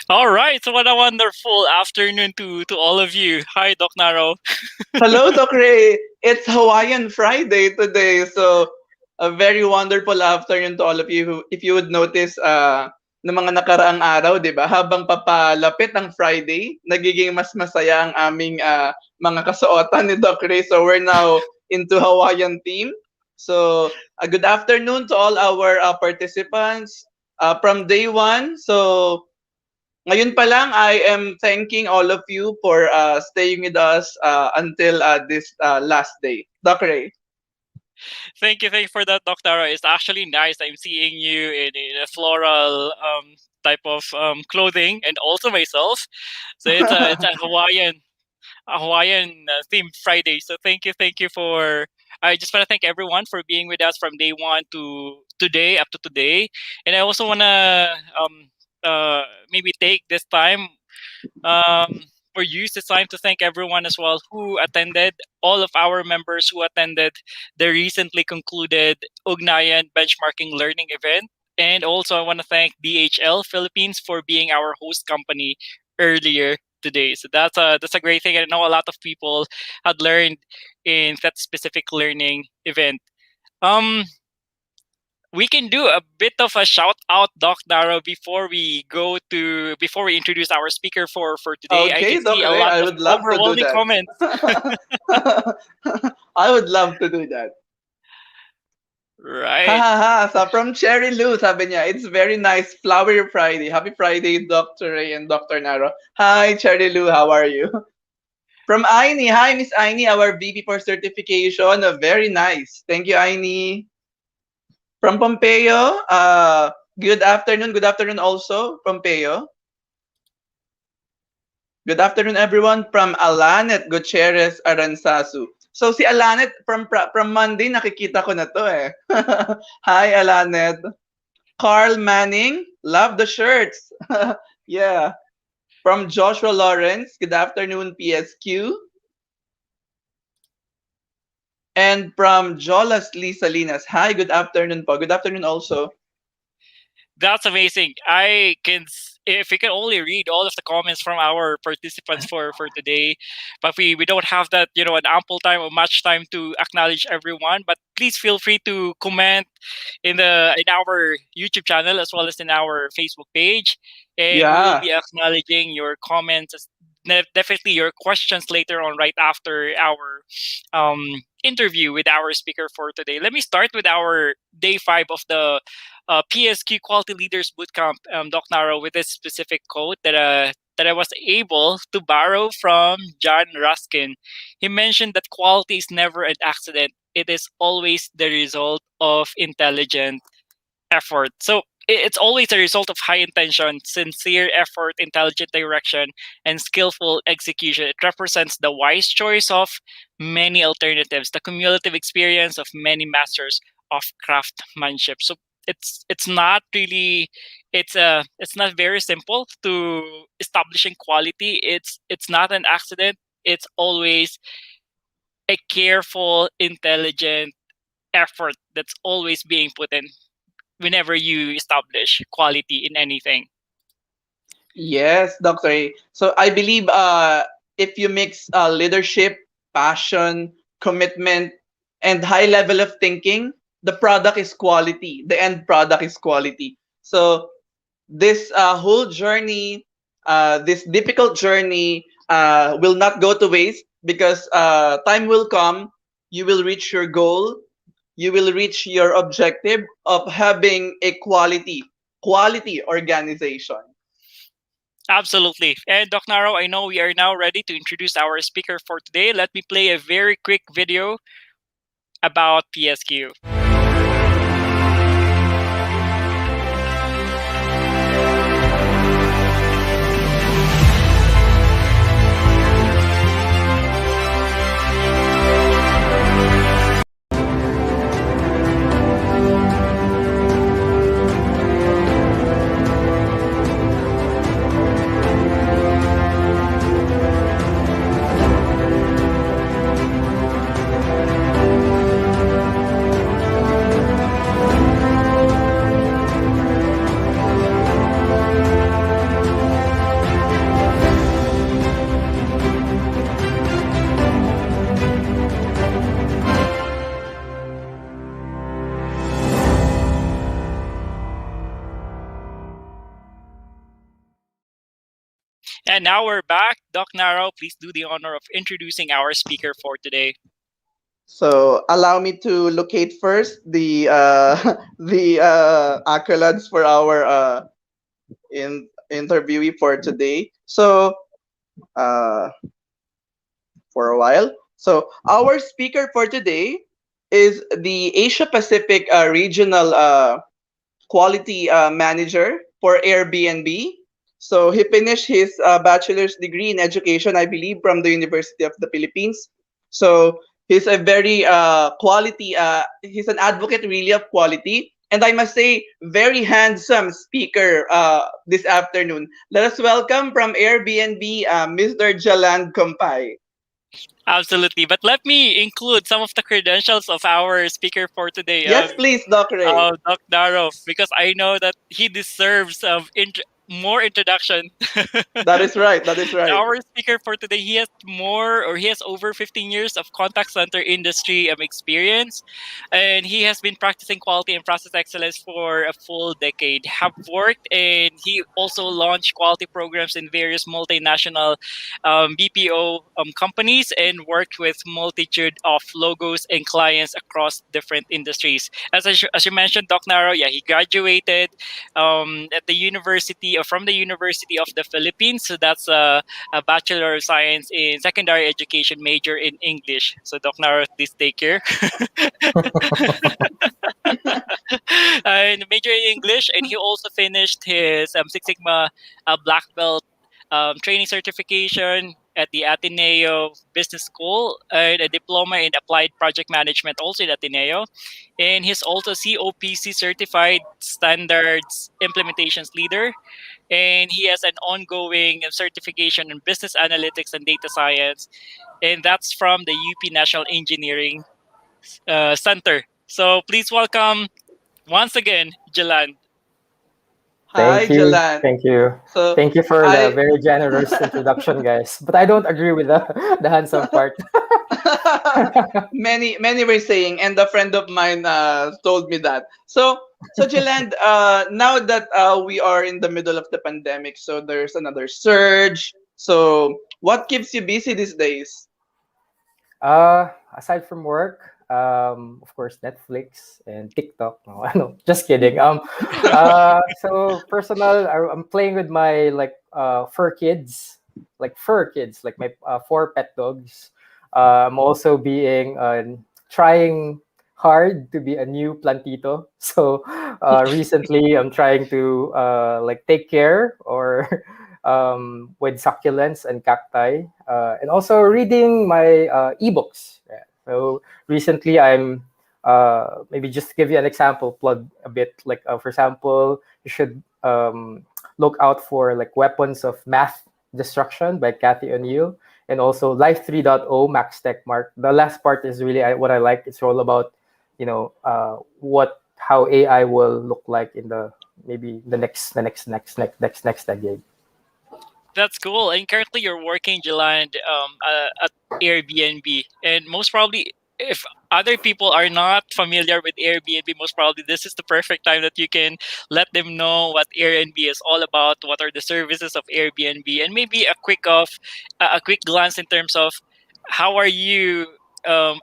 All right, so what a wonderful afternoon to all of you. Hi, Doc Naro. Hello, Doc Ray. It's Hawaiian Friday today. So, a very wonderful afternoon to all of you. If you would notice, ng mga nakaraang araw, di ba, habang papalapit ang Friday, nagiging mas masaya ang aming mga kasuotan ni Doc Ray. So, we're now into Hawaiian theme. So, a good afternoon to all our participants from day one. So, ngayon pa lang, I am thanking all of you for staying with us until this last day. Doc Ray. Thank you for that, Doc Naro. It's actually nice. I'm seeing you in a floral type of clothing, and also myself. So it's a Hawaiian themed Friday. So thank you for. I just want to thank everyone for being with us from day one to today, up to today, and I also want to maybe take this time or use this time to thank everyone as well who attended, all of our members who attended the recently concluded Ugnayan Benchmarking Learning event. And also, I want to thank DHL Philippines for being our host company earlier today. So that's a great thing. I know a lot of people had learned in that specific learning event. Um, we can do a bit of a shout out, Doc Daro, before we introduce our speaker for today. I can Okay, Doc see a Ray, lot I of would love to do overwhelming that. comments. I would love to do that. Ha Right. ha ha. So from Cherry Lou, sabi niya, it's very nice. Flowery Friday. Happy Friday, Dr. Ray and Dr. Naro. Hi, Cherry Lou. How are you? From Aini. Hi, Miss Aini, our VP for certification. Very nice. Thank you, Aini. From Pompeo, good afternoon. Good afternoon also, Pompeo. Good afternoon, everyone. From Alanet Gutierrez Aranzazu. So si Alanet, from Monday, nakikita ko na to eh. Hi, Alanet. Carl Manning, love the shirts. Yeah. From Joshua Lawrence, good afternoon, PSQ. And from Jolas Lee Salinas, hi, good afternoon po. Good afternoon also. That's amazing. If we can only read all of the comments from our participants for today, but we don't have that, an ample time or much time to acknowledge everyone. But please feel free to comment in our YouTube channel as well as in our Facebook page, and we will Yeah. be acknowledging your comments, definitely your questions later on, right after our interview with our speaker for today. Let me start with our day 5 of the PSQ Quality Leaders Bootcamp, Doc Naro, with this specific quote that I was able to borrow from John Ruskin. He mentioned that quality is never an accident; it is always the result of intelligent effort. So it's always a result of high intention, sincere effort, intelligent direction, and skillful execution. It represents the wise choice of many alternatives, the cumulative experience of many masters of craftsmanship. So it's not really it's not very simple to establishing quality. It's not an accident. It's always a careful, intelligent effort that's always being put in whenever you establish quality in anything. Yes, Dr. A. So I believe if you mix leadership, passion, commitment, and high level of thinking, the product is quality. The end product is quality. So this whole journey, this difficult journey, will not go to waste because time will come. You will reach your goal. You will reach your objective of having a quality organization. Absolutely. And Doc Naro, I know we are now ready to introduce our speaker for today. Let me play a very quick video about PSQ. And now we're back. Doc Naro, please do the honor of introducing our speaker for today. So allow me to locate first the the accolades for our interviewee for today. So uh, for a while. So our speaker for today is the Asia Pacific Regional Quality Manager for Airbnb. So he finished his bachelor's degree in education, I believe, from the University of the Philippines. So he's a very quality. He's an advocate really of quality, and I must say, very handsome speaker this afternoon. Let us welcome from Airbnb, Mr. Geland Compay. Absolutely. But let me include some of the credentials of our speaker for today. Yes, please, Doc Ray. Doc Darrow, because I know that he deserves more introduction. That is right. That is right. Our speaker for today, he has over 15 years of contact center industry experience, and he has been practicing quality and process excellence for a full decade. Have worked and he also launched quality programs in various multinational BPO companies and worked with multitude of logos and clients across different industries. As you mentioned, Doc Naro, yeah, he graduated at the university or from the University of the Philippines. So that's a Bachelor of Science in Secondary Education major in English. So Doc Naro, please take care. And major in English, and he also finished his Six Sigma Black Belt training certification at the Ateneo Business School and a diploma in applied project management also in Ateneo. And he's also COPC certified standards implementations leader. And he has an ongoing certification in business analytics and data science. And that's from the UP National Engineering Center. So please welcome once again, Jalan. Hi, Thank you. Jalan. Thank you. So Thank you for the I very generous introduction, guys. But I don't agree with the handsome part. many were saying, and a friend of mine told me that. So Jiland, now that we are in the middle of the pandemic, so there's another surge. So what keeps you busy these days? Aside from work, of course, Netflix and TikTok. No, no, just kidding. So personal, I'm playing with my fur kids, like my four pet dogs. I'm also being trying hard to be a new plantito. So recently, I'm trying to take care or with succulents and cacti, and also reading my ebooks. Yeah. So recently, I'm maybe just to give you an example, plug a bit. For example, you should look out for like Weapons of Math Destruction by Cathy O'Neill, and also Life 3.0 Max Tech Mark. The last part is really what I like. It's all about what how AI will look like in the maybe the next decade. That's cool. And currently, you're working, Jalan, at Airbnb, and most probably, if other people are not familiar with Airbnb, most probably this is the perfect time that you can let them know what Airbnb is all about, what are the services of Airbnb, and maybe a quick glance in terms of how are you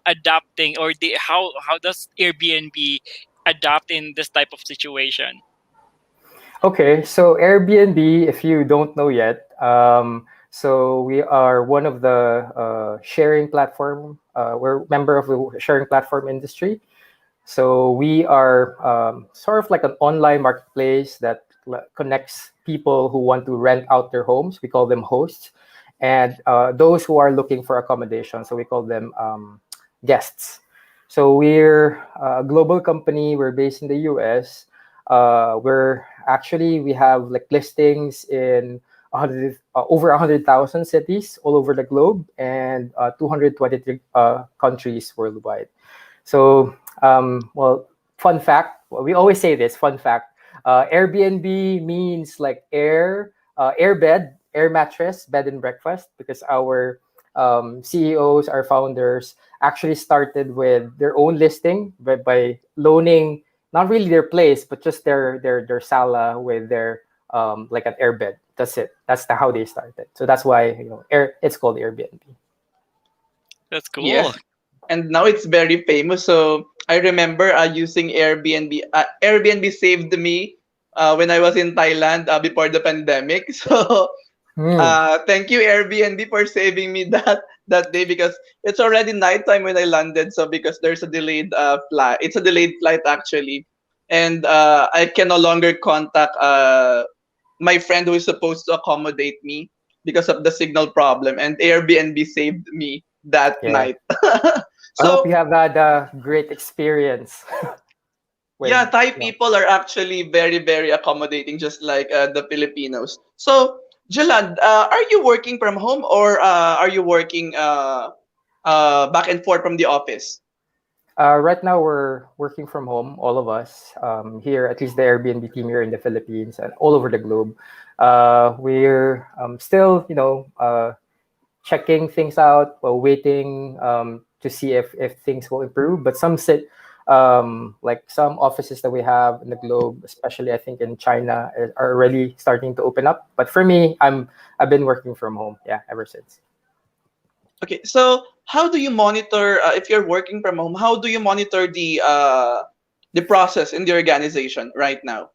adapting, or how does Airbnb adapt in this type of situation. Okay, so Airbnb, if you don't know yet, so we are one of the sharing platform. We're member of the sharing platform industry. So we are sort of like an online marketplace that connects people who want to rent out their homes. We call them hosts, and those who are looking for accommodation. So we call them guests. So we're a global company. We're based in the US. We have like listings in 100, over 100,000 cities all over the globe, and 223 countries worldwide. So, fun fact. Well, we always say this. Fun fact. Airbnb means like air bed, air mattress, bed and breakfast, because our CEOs, our founders, actually started with their own listing by loaning not really their place, but just their sala with their like an airbed. That's it. That's how they started. So that's why it's called Airbnb. That's cool. Yes, and now it's very famous. So I remember using Airbnb. Airbnb saved me when I was in Thailand before the pandemic. So Hmm. thank you Airbnb for saving me that day, because it's already nighttime when I landed. So because there's a delayed flight, it's a delayed flight actually, and I can no longer contact my friend who is supposed to accommodate me because of the signal problem, and Airbnb saved me that Yeah. night. I hope So you have had a great experience with. yeah, Thai You know. people are actually very, very accommodating, just like the Filipinos. So, Jalan, are you working from home, or are you working back and forth from the office? Right now, we're working from home, all of us here, at least the Airbnb team here in the Philippines and all over the globe. We're still, checking things out while waiting to see if things will improve. But like some offices that we have in the globe, especially I think in China, are already starting to open up. But for me, I've been working from home, yeah, ever since. Okay, so how do you monitor if you're working from home? How do you monitor the process in the organization right now?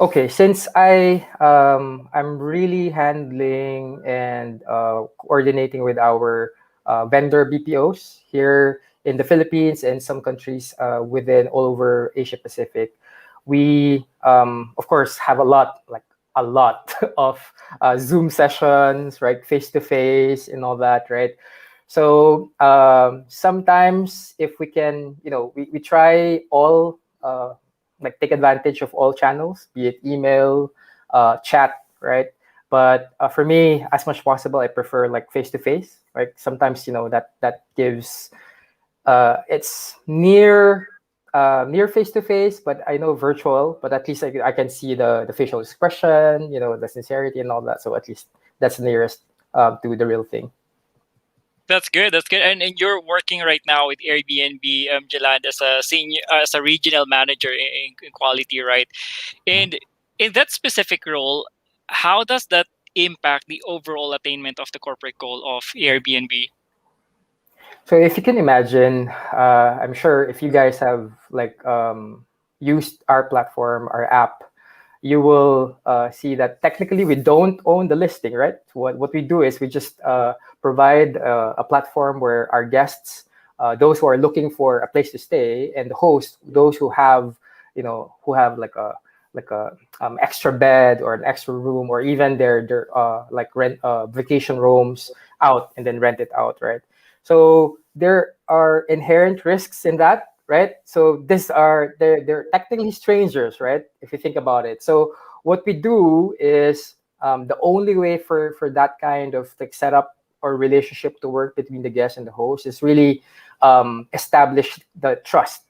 Okay, since I'm really handling and coordinating with our vendor BPOs here in the Philippines and some countries within all over Asia Pacific, we of course have a lot of Zoom sessions, right, face to face and all that, right. So sometimes if we can, we try all. Like take advantage of all channels, be it email, chat, right? But for me, as much possible, I prefer like face to face. Right? Sometimes that gives it's near face to face, but I know virtual. But at least I can see the facial expression, the sincerity and all that. So at least that's nearest to the real thing. That's good. That's good. And you're working right now with Airbnb, Jaland, as a senior, as a regional manager in quality, right? And in that specific role, how does that impact the overall attainment of the corporate goal of Airbnb? So if you can imagine, I'm sure if you guys have like used our platform, our app, you will see that technically we don't own the listing, right? What we do is we just provide a platform where our guests, those who are looking for a place to stay, and the host, those who have like a extra bed or an extra room, or even their like rent vacation rooms out and then rent it out, right? So there are inherent risks in that, right? So they're technically strangers, right? If you think about it. So what we do is the only way for that kind of like setup or relationship to work between the guest and the host is really establish the trust,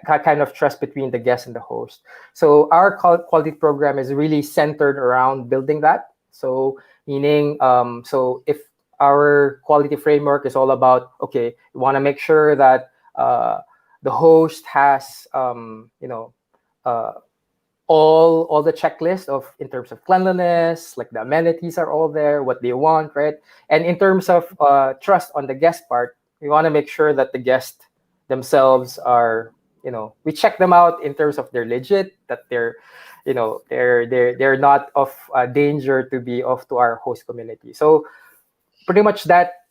kind of trust between the guest and the host. So our quality program is really centered around building that. So meaning, so if our quality framework is all about, okay, we want to make sure that the host has uh, all the checklist of in terms of cleanliness, like the amenities are all there, what they want, right? And in terms of trust on the guest part, we want to make sure that the guest themselves are, we check them out in terms of they're legit, that they're not of danger to be off to our host community. So pretty much that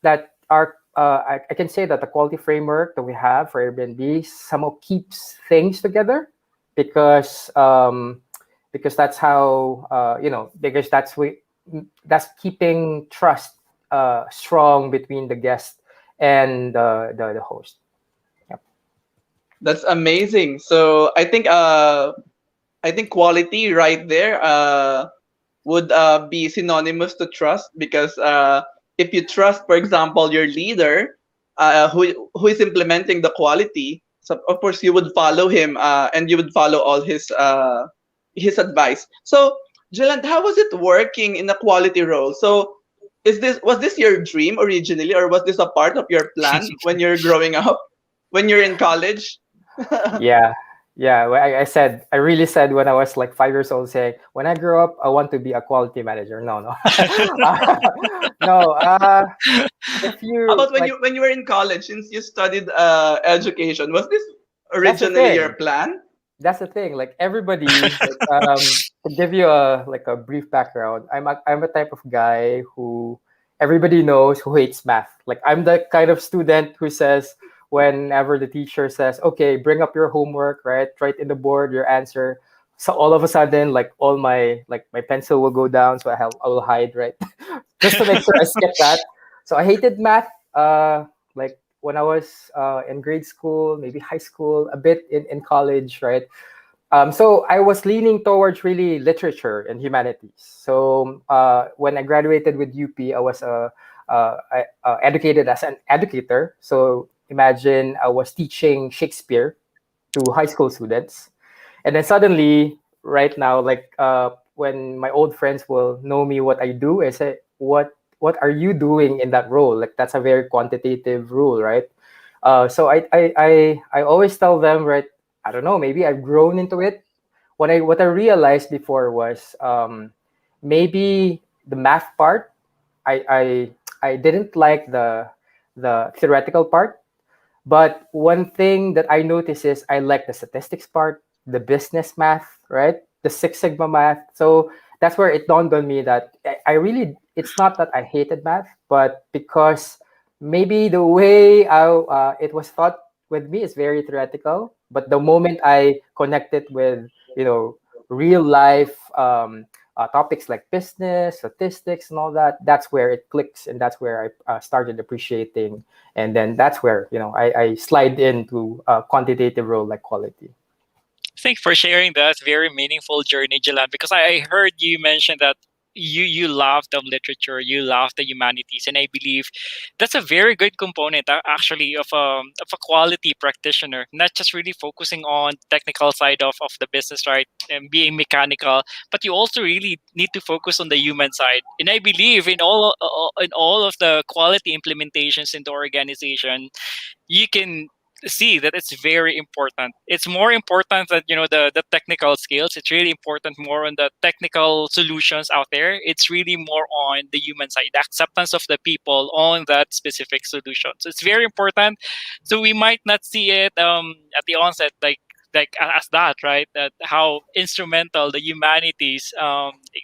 our I can say that the quality framework that we have for Airbnb somehow keeps things together because that's how because that's keeping trust strong between the guest and the host. Yep. That's amazing. So I think quality right there would be synonymous to trust, because if you trust, for example, your leader who is implementing the quality, so of course you would follow him and you would follow all his advice. So, Jiland, how was it working in a quality role? So, was this your dream originally, or was this a part of your plan when you're growing up, when you're in college? Yeah. Yeah, I really said when I was like 5 years old, saying, when I grow up, I want to be a quality manager. No, no, no. If How you about like, when you were in college, since you studied education, was this that's the originally your thing. plan? That's the thing. Like everybody, like, to give you a brief background, I'm a type of guy who everybody knows who hates math. Like I'm the kind of student who says whenever the teacher says, "Okay, bring up your homework, right? Write in the board your answer." So all of a sudden, like all my pencil will go down, so I will hide, right, just to make sure I skip that. So I hated math. Like when I was in grade school, maybe high school, a bit in college, right? So I was leaning towards really literature and humanities. So when I graduated with UP, I was educated as an educator. So imagine I was teaching Shakespeare to high school students, and then suddenly, right now, like when my old friends will know me, what I do, I say, "What are you doing in that role?" Like that's a very quantitative role, right? So I always tell them, right, I don't know, maybe I've grown into it. What I realized before was maybe the math part. I didn't like the theoretical part, but one thing that I notice is I like the statistics part, the business math, right? The Six Sigma math. So that's where it dawned on me that I really, it's not that I hated math, but because maybe the way it was taught with me is very theoretical. But the moment I connect it with, real life topics like business, statistics, and all that, that's where it clicks. And that's where I started appreciating, and then that's where I slide into a quantitative role like quality. Thanks for sharing that very meaningful journey, Jalan, because I heard you mention that you love the literature, you love the humanities, and I believe that's a very good component actually of a quality practitioner, not just really focusing on technical side of the business, right, and being mechanical, but you also really need to focus on the human side. And I believe in all of the quality implementations in the organization, you can see that it's very important. It's more important than the technical skills. It's really important more on the technical solutions out there. It's really more on the human side, the acceptance of the people on that specific solution. So it's very important. So we might not see it at the onset, as that, right, that how instrumental the humanities,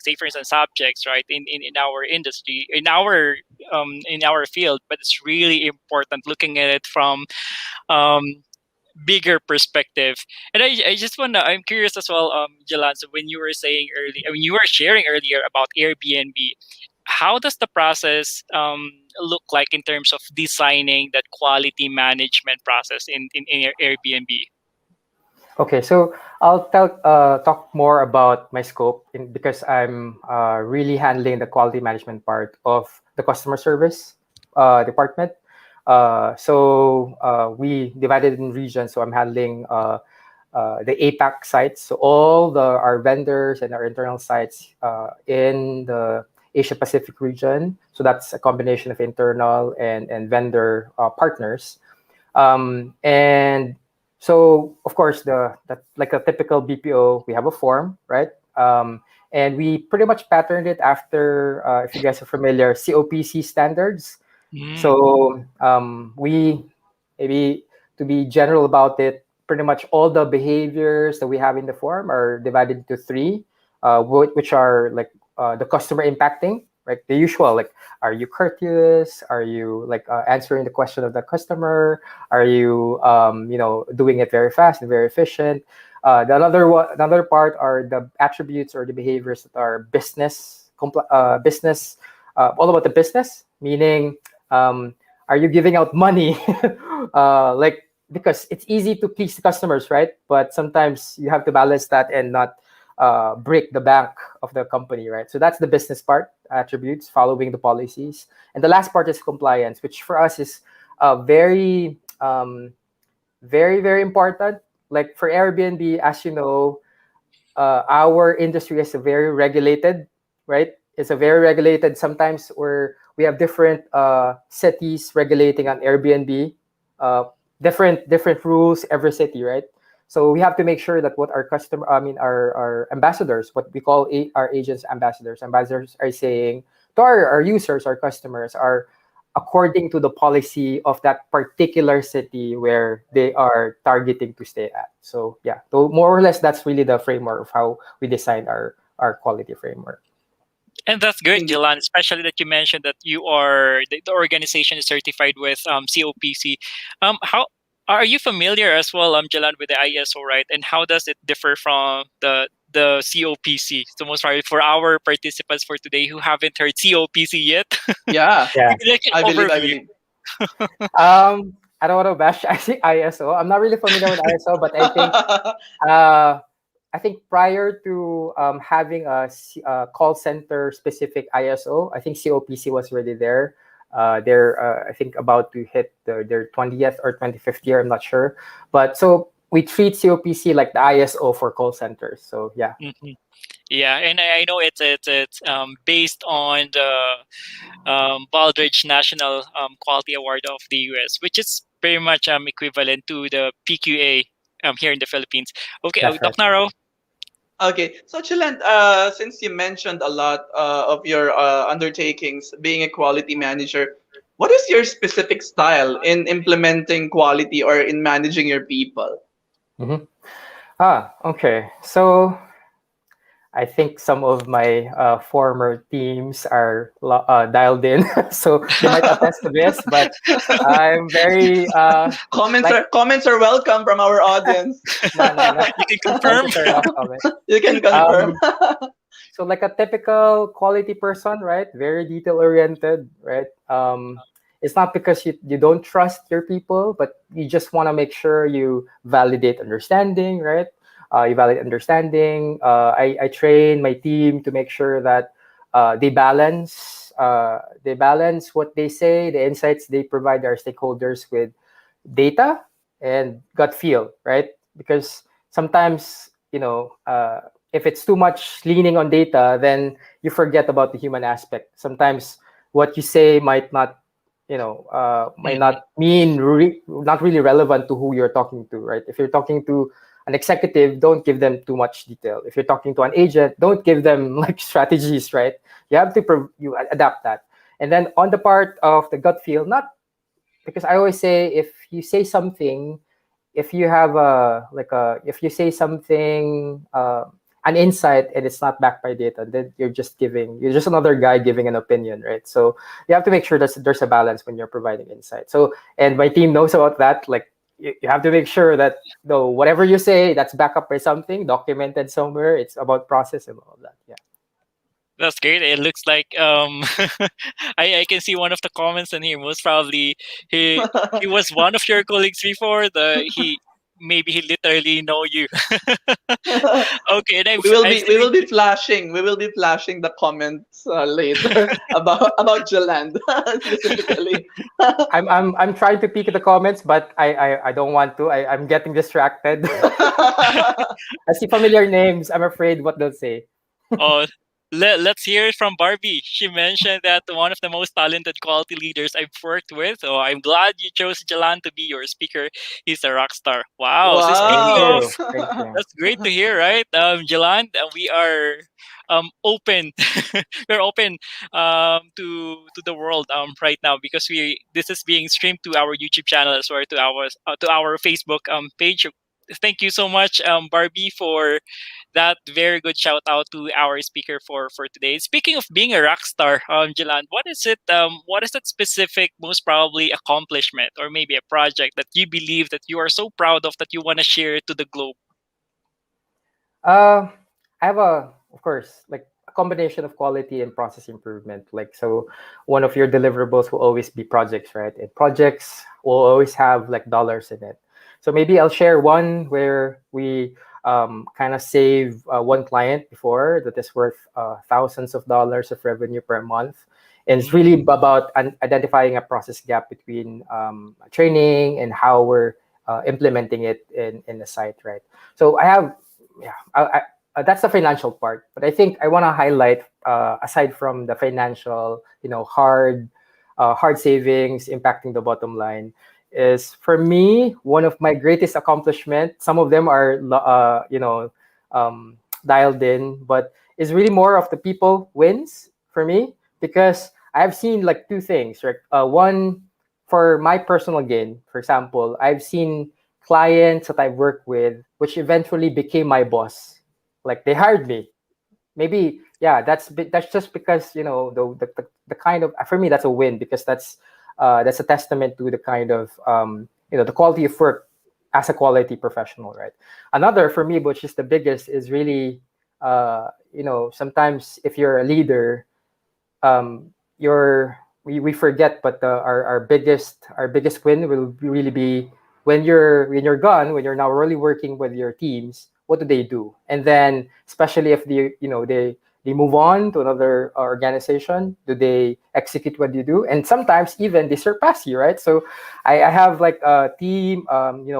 say for instance subjects, right, in our industry, in our field, but it's really important looking at it from um, bigger perspective. And I just wanna, I'm curious as well, Jalan. So when you were saying earlier, I mean, you were sharing earlier about Airbnb. How does the process look like in terms of designing that quality management process in Airbnb? Okay, so I'll talk more about my scope because I'm really handling the quality management part of the customer service department. So we divided in regions. So I'm handling the APAC sites, so all our vendors and our internal sites in the Asia Pacific region. So that's a combination of internal and vendor partners. And so, of course, like a typical BPO, we have a form, right? And we pretty much patterned it after, if you guys are familiar, COPC standards. Mm. So we, maybe to be general about it, pretty much all the behaviors that we have in the form are divided into three, which are like the customer impacting, right? The usual, like, are you courteous? Are you like answering the question of the customer? Are you, doing it very fast and very efficient? Another part are the attributes or the behaviors that are business, all about the business, meaning, are you giving out money? Like, because it's easy to please the customers, right? But sometimes you have to balance that and not break the bank of the company, right? So that's the business part, attributes, following the policies. And the last part is compliance, which for us is very, very important. Like for Airbnb, as you know, our industry is very regulated, right? It's a very regulated. Sometimes we have different cities regulating on Airbnb, uh, different rules every city, right? So we have to make sure that what our customer, I mean, our ambassadors, what we call our agents ambassadors are saying to our users, our customers, are according to the policy of that particular city where they are targeting to stay at. So yeah, so more or less, that's really the framework of how we design our quality framework. And that's good, Indeed. Jilan, especially that you mentioned that you are the organization is certified with COPC. How are you familiar as well, Jilan, with the ISO, right? And how does it differ from the COPC? So most probably for our participants for today who haven't heard COPC yet, Yeah, Yeah. maybe like an I believe. I overview. believe. I don't want to bash I think ISO. I'm not really familiar with ISO, but uh, I think prior to having call center specific ISO, I think COPC was already there. They're I think about to hit their 20th or 25th year. I'm not sure, but so we treat COPC like the ISO for call centers. So yeah. Mhm. Yeah, and I know it's based on the Baldrige National Quality Award of the US, which is pretty much equivalent to the PQA here in the Philippines. Okay, That's right. Doc Naro. Okay, so Chiland, since you mentioned a lot of your undertakings being a quality manager, what is your specific style in implementing quality or in managing your people? Mhm. Okay. So I think some of my former teams are dialed in, so they might attest to this. But I'm very like Comments are welcome from our audience. no. You can Thank confirm. you, sir. No comment. You can confirm. Um, so like a typical quality person, right? Very detail oriented, right? It's not because you don't trust your people, but you just want to make sure you validate understanding, right? You validate understanding. I train my team to make sure that they balance what they say, the insights they provide our stakeholders with data and gut feel, right? Because sometimes, if it's too much leaning on data, then you forget about the human aspect. Sometimes what you say might Mhm. not mean not really relevant to who you're talking to, right? If you're talking to an executive, don't give them too much detail. If you're talking to an agent, don't give them like strategies, right? You have to you adapt that. And then on the part of the gut feel, not because I always say if you say something, if you have if you say something an insight and it's not backed by data, then you're just another guy giving an opinion, right? So you have to make sure that there's a balance when you're providing insight. So and my team knows about that. Like you have to make sure that though whatever you say that's backed up by something documented somewhere. It's about process and all of that. Yeah. That's great. It looks like I can see one of the comments in here. Most probably he was one of your colleagues before. The he maybe he literally know you. Okay, and I've We seen will be flashing the comments later about Jaland specifically. I'm trying to peek at the comments, but I don't want to. I'm getting distracted. I see familiar names. I'm afraid what they'll say. oh, let's hear it from Barbie. She mentioned that one of the most talented quality leaders I've worked with. So I'm glad you chose Jalan to be your speaker. He's a rock star. Wow. So Thank speaking of, you. Thank you. that's great to hear, right? Jalan, we are open. We're open to the world right now because we this is being streamed to our YouTube channel as well to our Facebook page. Thank you so much, Barbie, for that very good shout out to our speaker for today. Speaking of being a rock star, Jilan, what is it? What is that specific, most probably accomplishment or maybe a project that you believe that you are so proud of that you want to share to the globe? I have of course, like a combination of quality and process improvement. Like, so one of your deliverables will always be projects, right? And projects will always have like dollars in it. So maybe I'll share one where we kind of save one client before that is worth thousands of dollars of revenue per month. And it's Mm, really about identifying a process gap between training and how we're implementing it in the site, right? So I have yeah, that's the financial part. But I think I want to highlight, aside from the financial, hard savings impacting the bottom line, is, for me, one of my greatest accomplishments. Some of them are dialed in, but it's really more of the people wins for me, because I've seen like two things, right? One, for my personal gain. For example, I've seen clients that I've worked with, which eventually became my boss. Like they hired me. Maybe, yeah, that's just because, the kind of, for me, that's a win, because that's a testament to the kind of, the quality of work as a quality professional, right? Another for me, which is the biggest, is really, sometimes if you're a leader, we forget, but our biggest win will really be when you're gone, when you're now really working with your teams. What do they do? And then, especially if they move on to another organization, do they execute what you do? And sometimes even they surpass you, right? So I have like a team,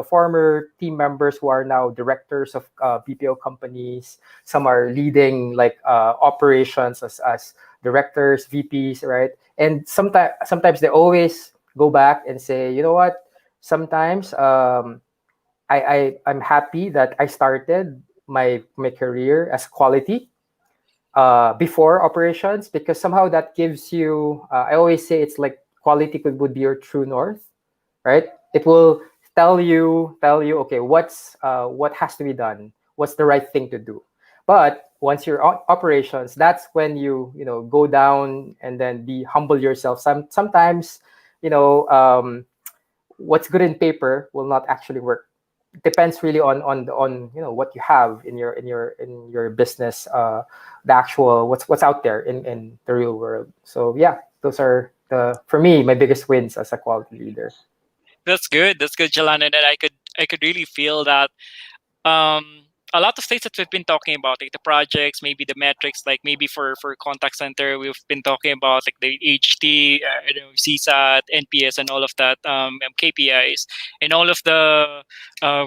former team members who are now directors of BPO companies. Some are leading like operations as directors, VPs, right? And sometimes they always go back and say, you know what? Sometimes I'm happy that I started my career as quality before operations, because somehow that gives you. I always say it's like quality would be your true north, right? It will tell you, okay, what has to be done, what's the right thing to do. But once you're on operations, that's when you go down and then be humble yourself. Sometimes, you know um, what's good in paper will not actually work. Depends really on what you have in your business, the actual what's out there in the real world. So yeah, those are the for me my biggest wins as a quality leader. That's good. That's good, Jalan. And then I could really feel that a lot of things that we've been talking about, like the projects, maybe the metrics, like maybe for contact center, we've been talking about like the HT, CSAT, NPS, and all of that, KPIs, and all of the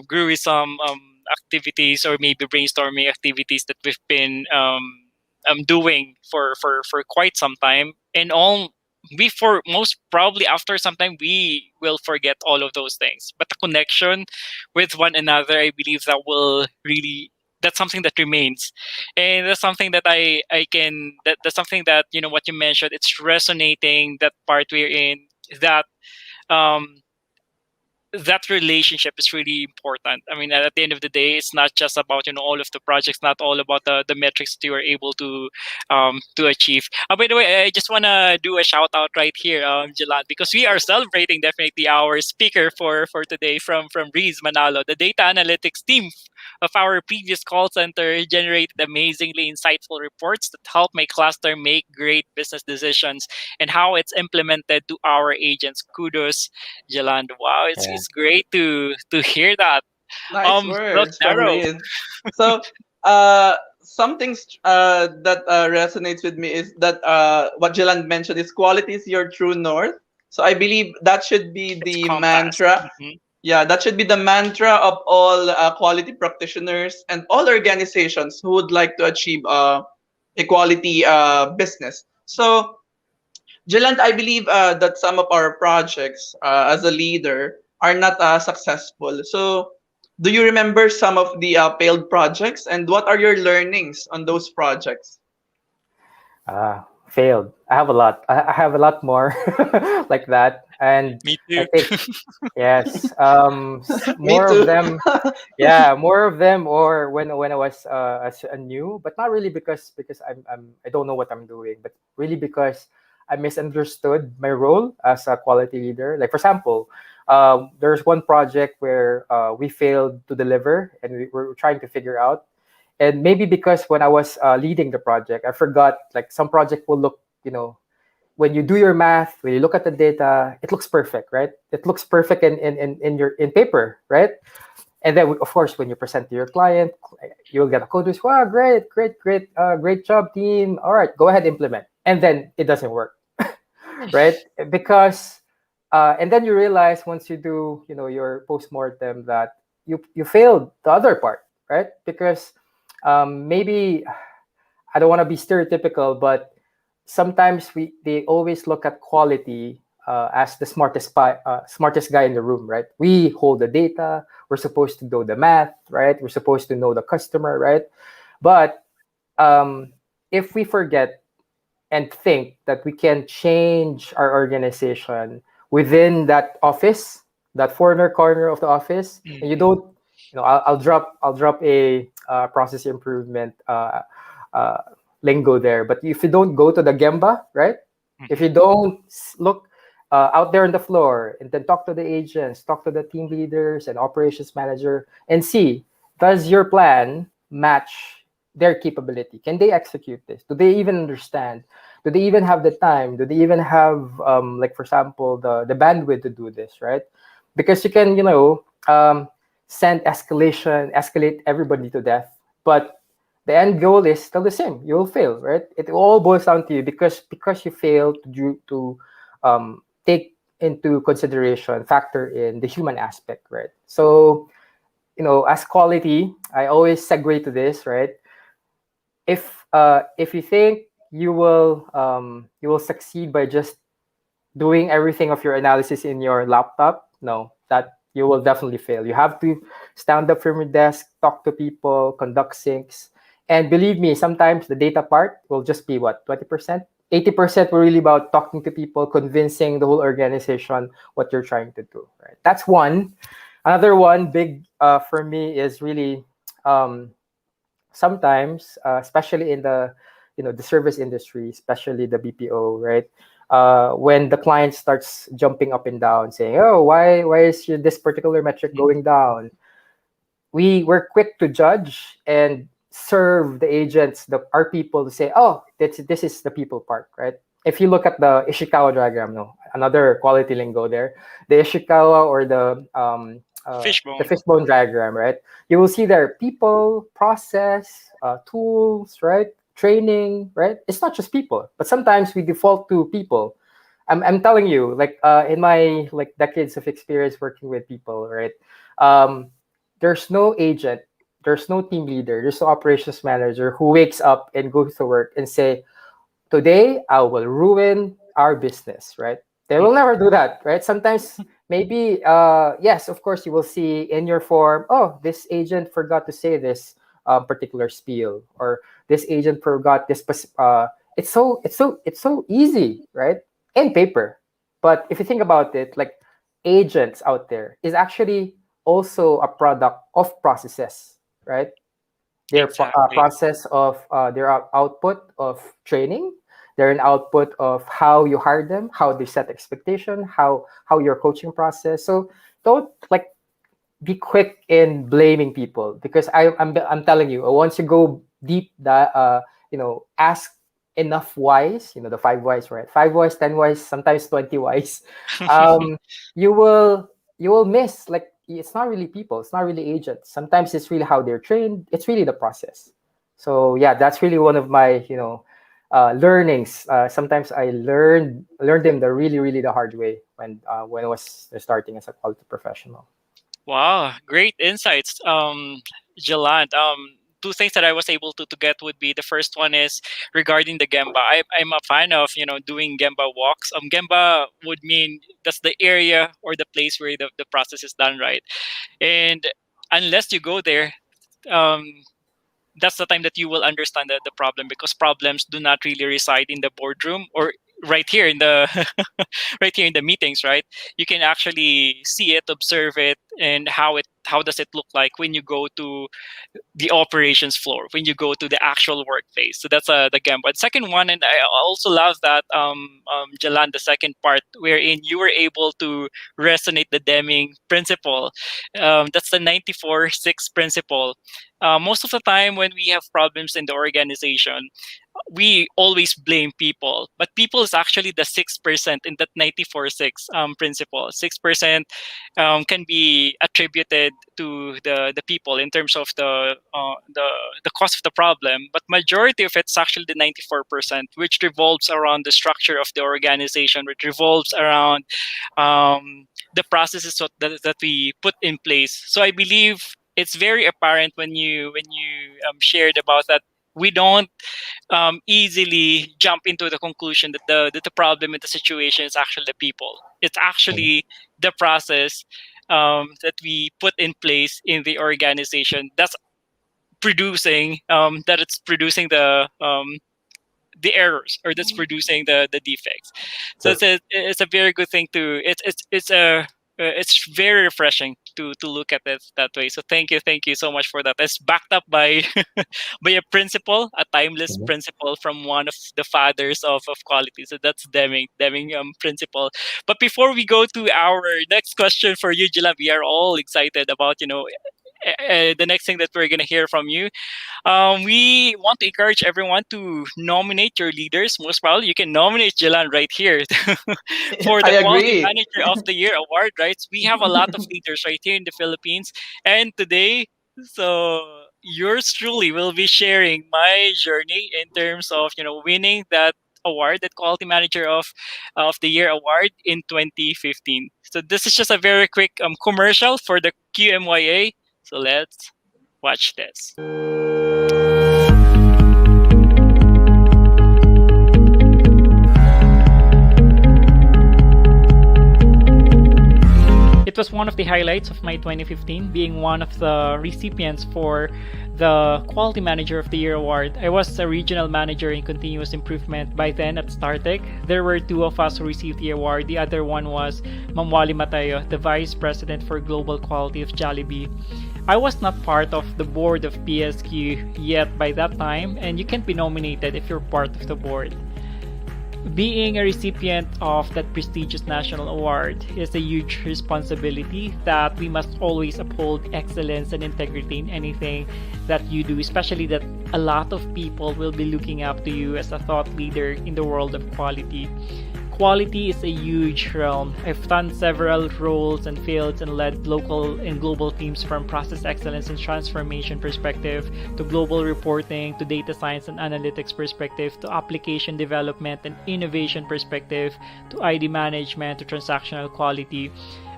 gruesome activities or maybe brainstorming activities that we've been doing for quite some time, and all we for most probably after some time we will forget all of those things, but the connection with one another, I believe that will really, that's something that remains. And that's something that that's something that, what you mentioned, it's resonating, that part we're in, that um that relationship is really important. I mean, at the end of the day, it's not just about, all of the projects, not all about the metrics that you are able to achieve. By the way, I just want to do a shout out right here, Jalan, because we are celebrating definitely our speaker for today from Rees Manalo, the data analytics team of our previous call center generated amazingly insightful reports that help my cluster make great business decisions and how it's implemented to our agents. Kudos, Jalan. Wow, it's Yeah. it's great to hear that. Nice Well, words from Taro, Riz. So, something that resonates with me is that what Jilan mentioned is quality is your true north. So I believe that should be it's the compass. mantra. Mhm. Yeah, that should be the mantra of all quality practitioners and all organizations who would like to achieve a quality business. So, Jilant, I believe that some of our projects as a leader are not successful. So, do you remember some of the failed projects and what are your learnings on those projects? Failed. I have a lot more like that, and Me I too. think yes, Me more of too. them. Yeah, more of them, or when I was as a new, but not really because I don't know what I'm doing, but really because I misunderstood my role as a quality leader. Like for example, there's one project where we failed to deliver, and we were trying to figure out. And maybe because when I was leading the project, I forgot, like some project will look, when you do your math, when you look at the data, it looks perfect, right? It looks perfect in paper, right? And then of course when you present to your client, you'll get a code which, wow, great, great, great, great job, team, all right, go ahead, implement. And then it doesn't work, right? Because and then you realize once you do, your post-mortem, that you failed the other part, right? Because maybe I don't want to be stereotypical, but sometimes they always look at quality as the smartest guy in the room, right? We hold the data. We're supposed to know the math, right? We're supposed to know the customer, right? But if we forget and think that we can change our organization within that office, that corner of the office, and you Mhm. don't, I'll drop a process improvement uh, lingo there. But if you don't go to the Gemba, right? If Mhm. you don't look out there on the floor and then talk to the agents, talk to the team leaders and operations manager, and see, does your plan match their capability? Can they execute this? Do they even understand? Do they even have the time? Do they even have, like, for example, the bandwidth to do this, right? Because you can, send escalate everybody to death, but the end goal is still the same. You will fail, right? It all boils down to you because you fail to take into consideration, factor in the human aspect, right? So, as quality, I always segue to this, right? If you think you will succeed by just doing everything of your analysis in your laptop, no, that you will definitely fail. You have to stand up from your desk, talk to people, conduct syncs. And believe me, sometimes the data part will just be what, 20%? 80% were really about talking to people, convincing the whole organization what you're trying to do, right? That's one. Another one big for me is really um, sometimes, especially in the service industry, especially the BPO, right? When the client starts jumping up and down, saying, "Oh, why is this particular metric going down?" We're quick to judge and serve the agents, our people, to say, "Oh, this is the people part," right? If you look at the Ishikawa diagram, no, another quality lingo there, the Ishikawa or the Fishbone. fishbone diagram, right? You will see there people, process, tools, right? Training, right? It's not just people, but sometimes we default to people. I'm telling you, like, in my, like, decades of experience working with people, right? Um, there's no agent, there's no team leader, there's no operations manager who wakes up and goes to work and say, "Today I will ruin our business," right? They will never do that, right? Sometimes, maybe, yes, of course, you will see in your form, "Oh, this agent forgot to say this particular spiel," or "This agent forgot this." It's so easy, right? In paper, but if you think about it, like, agents out there is actually also a product of processes, right? Their Exactly. process of their output of training. They're an output of how you hire them, how they set expectation, how your coaching process. So don't, like, be quick in blaming people, because I'm telling you, once you go deep, that ask enough whys, the five whys, right? Five whys, 10 whys, sometimes 20 whys. um you will miss, like, it's not really people, it's not really agents. Sometimes it's really how they're trained, it's really the process. So yeah, that's really one of my learnings. Sometimes I learned them really the hard way when I was starting as a quality professional. Wow, great insights, Geland. Two things that I was able to get would be, the first one is regarding the Gemba. I'm a fan of doing Gemba walks. Gemba would mean that's the area or the place where the process is done, right? And unless you go there, um, that's the time that you will understand the problem, because problems do not really reside in the boardroom or right here in the right here in the meetings, right? You can actually see it, observe it, and how does it look like when you go to the operations floor, when you go to the actual workplace. So that's the Gamba. The second one, and I also love that, Jalan, the second part, wherein you were able to resonate the Deming principle. That's the 94-6 principle. Most of the time when we have problems in the organization, we always blame people, but people is actually the 6% in that 94-6 principle. 6% can be attributed to the people in terms of the cause of the problem, but majority of it's actually the 94%, which revolves around the structure of the organization, which revolves around the processes that we put in place. So I believe it's very apparent when you shared about that we don't easily jump into the conclusion that the problem in the situation is actually the people. It's actually the process that we put in place in the organization that's producing it's producing the errors, or that's producing the defects. So Sure. it's a very good thing to it's very refreshing to look at it that way. So thank you so much for that. It's backed up by by a principle, a timeless Mhm. principle from one of the fathers of quality. So that's Deming principle. But before we go to our next question for you, Jila, we are all excited about the next thing that we're gonna hear from you. We want to encourage everyone to nominate your leaders. Most probably, you can nominate Jilan right here for I the Quality agree. Manager of the Year award. Right, we have a lot of leaders right here in the Philippines, and today, so yours truly will be sharing my journey in terms of winning that award, that Quality Manager of the Year award in 2015. So this is just a very quick commercial for the QMYA. So let's watch this. It was one of the highlights of my 2015, being one of the recipients for the Quality Manager of the Year award. I was a regional manager in continuous improvement by then at StarTech. There were two of us who received the award. The other one was Mamwali Matayo, the Vice President for Global Quality of Jollibee. I was not part of the board of PSQ yet by that time, and you can't be nominated if you're part of the board. Being a recipient of that prestigious national award is a huge responsibility that we must always uphold excellence and integrity in anything that you do, especially that a lot of people will be looking up to you as a thought leader in the world of quality. Quality is a huge realm. I've done several roles and fields and led local and global teams from process excellence and transformation perspective to global reporting to data science and analytics perspective to application development and innovation perspective to ID management to transactional quality.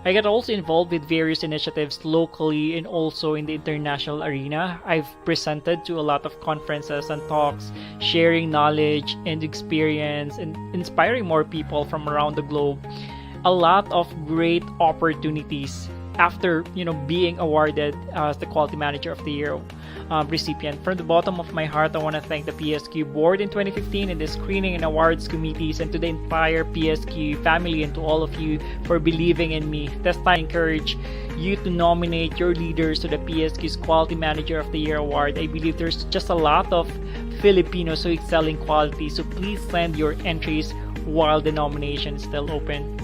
I get also involved with various initiatives locally and also in the international arena. I've presented to a lot of conferences and talks, sharing knowledge and experience and inspiring more people from around the globe. A lot of great opportunities after being awarded as the Quality Manager of the Year recipient. From the bottom of my heart, I want to thank the PSQ board in 2015 and the screening and awards committees, and to the entire PSQ family and to all of you for believing in me. This time, I encourage you to nominate your leaders to the PSQ's Quality Manager of the Year award. I believe there's just a lot of Filipinos who excel in quality, so please send your entries while the nomination is still open.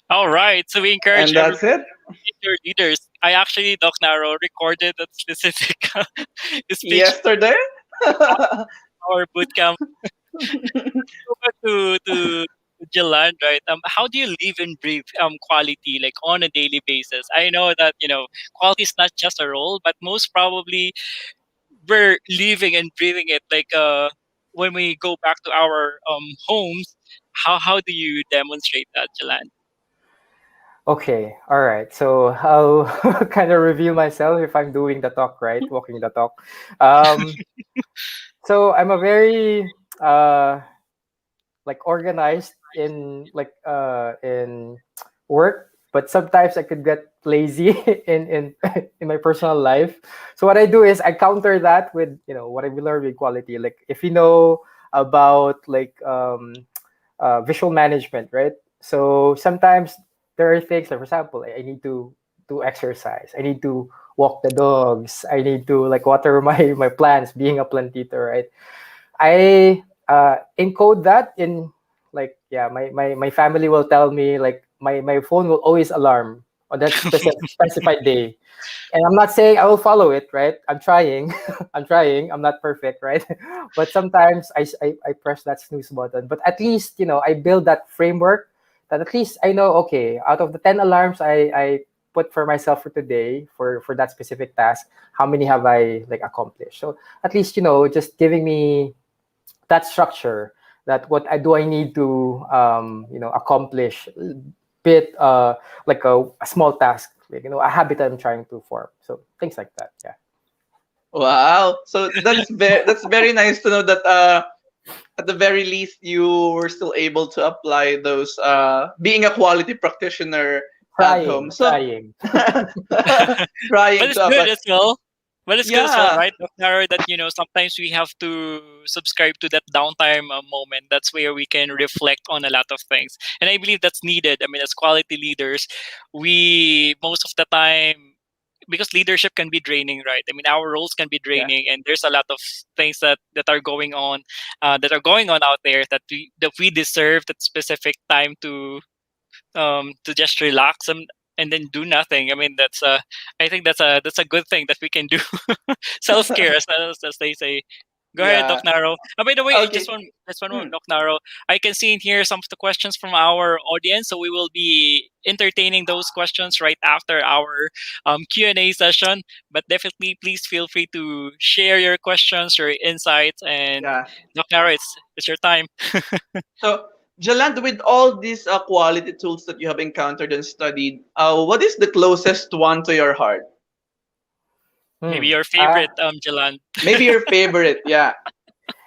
All right, so we encourage And that's everyone it. to meet your leaders. I actually, Doc Naro, recorded that specific speech Yesterday? for our bootcamp. Go back to Jalan, right? How do you live and breathe quality like on a daily basis? I know that quality is not just a role, but most probably we're living and breathing it. Like when we go back to our homes, how do you demonstrate that, Jalan? Okay, all right. So I'll kind of review myself if I'm doing the talk right, walking the talk. Um, so I'm a very like organized in work, but sometimes I could get lazy in in my personal life. So what I do is I counter that with what I learned with quality. Like if you know about visual management, right? So sometimes there are things like, for example, I need to do exercise. I need to walk the dogs. I need to like water my plants, being a plantito, right? I encode that in like yeah, my family will tell me like my phone will always alarm on that specified day. And I'm not saying I will follow it, right? I'm trying. I'm trying. I'm not perfect, right? But sometimes I press that snooze button. But at least, I build that framework that at least I know, okay, out of the 10 alarms I put for myself for today for that specific task. How many have I like accomplished? So at least just giving me that structure, that what I need to accomplish, bit like a small task, like a habit I'm trying to form. So things like that. Yeah. Wow. So that's very nice to know that at the very least you were still able to apply those being a quality practitioner at home. Trying, So trying. But trying it's to good apply. as well. But it's good as well, Yeah. right, Doc Naro, that sometimes we have to subscribe to that downtime moment. That's where we can reflect on a lot of things, and I believe that's needed. I mean, as quality leaders, we most of the time, because leadership can be draining, right? I mean, our roles can be Yeah. draining, and there's a lot of things that are going on, out there that we deserve that specific time to just relax and then do nothing. I mean, I think that's a good thing that we can do. Self care, as they say. Go ahead, Doc Yeah. Naro. By the way, Okay. just one more, Hmm. Doc Naro. I can see in here some of the questions from our audience, so we will be entertaining those questions right after our Q&A session. But definitely, please feel free to share your questions, your insights, and Yeah. Doc Naro, it's your time. So, Jaland, with all these quality tools that you have encountered and studied, what is the closest one to your heart? Maybe Hmm. your favorite, Jalan. Maybe your favorite. Yeah.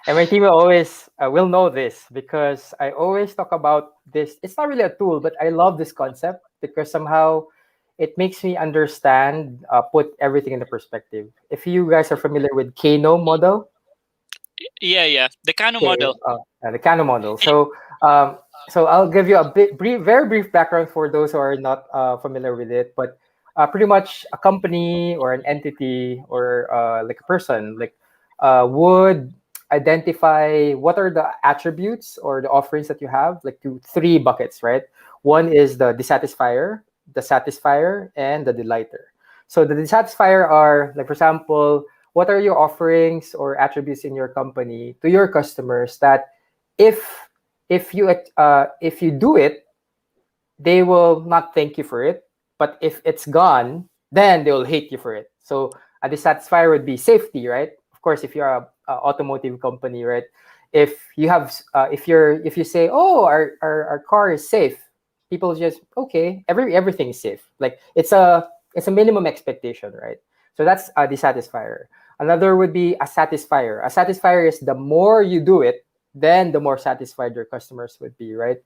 And my team will always will know this because I always talk about this. It's not really a tool, but I love this concept because somehow it makes me understand, put everything into perspective. If you guys are familiar with Kano model, Yeah. The Kano okay, model. the Kano model. Um, so I'll give you a bit brief, very brief background for those who are not familiar with it. But pretty much a company or an entity or like a person like would identify what are the attributes or the offerings that you have, like to three buckets, right? One is the dissatisfier, the satisfier, and the delighter. So the dissatisfier are like, for example, what are your offerings or attributes in your company to your customers that if if you do it, they will not thank you for it, but if it's gone, then they will hate you for it. So a dissatisfier would be safety, right? Of course, if you're a automotive company, right? If you have if you say, oh, our car is safe, people just, okay, everything is safe, like it's a minimum expectation, right? So that's a dissatisfier. Another would be a satisfier. A satisfier is the more you do it, then the more satisfied your customers would be, right?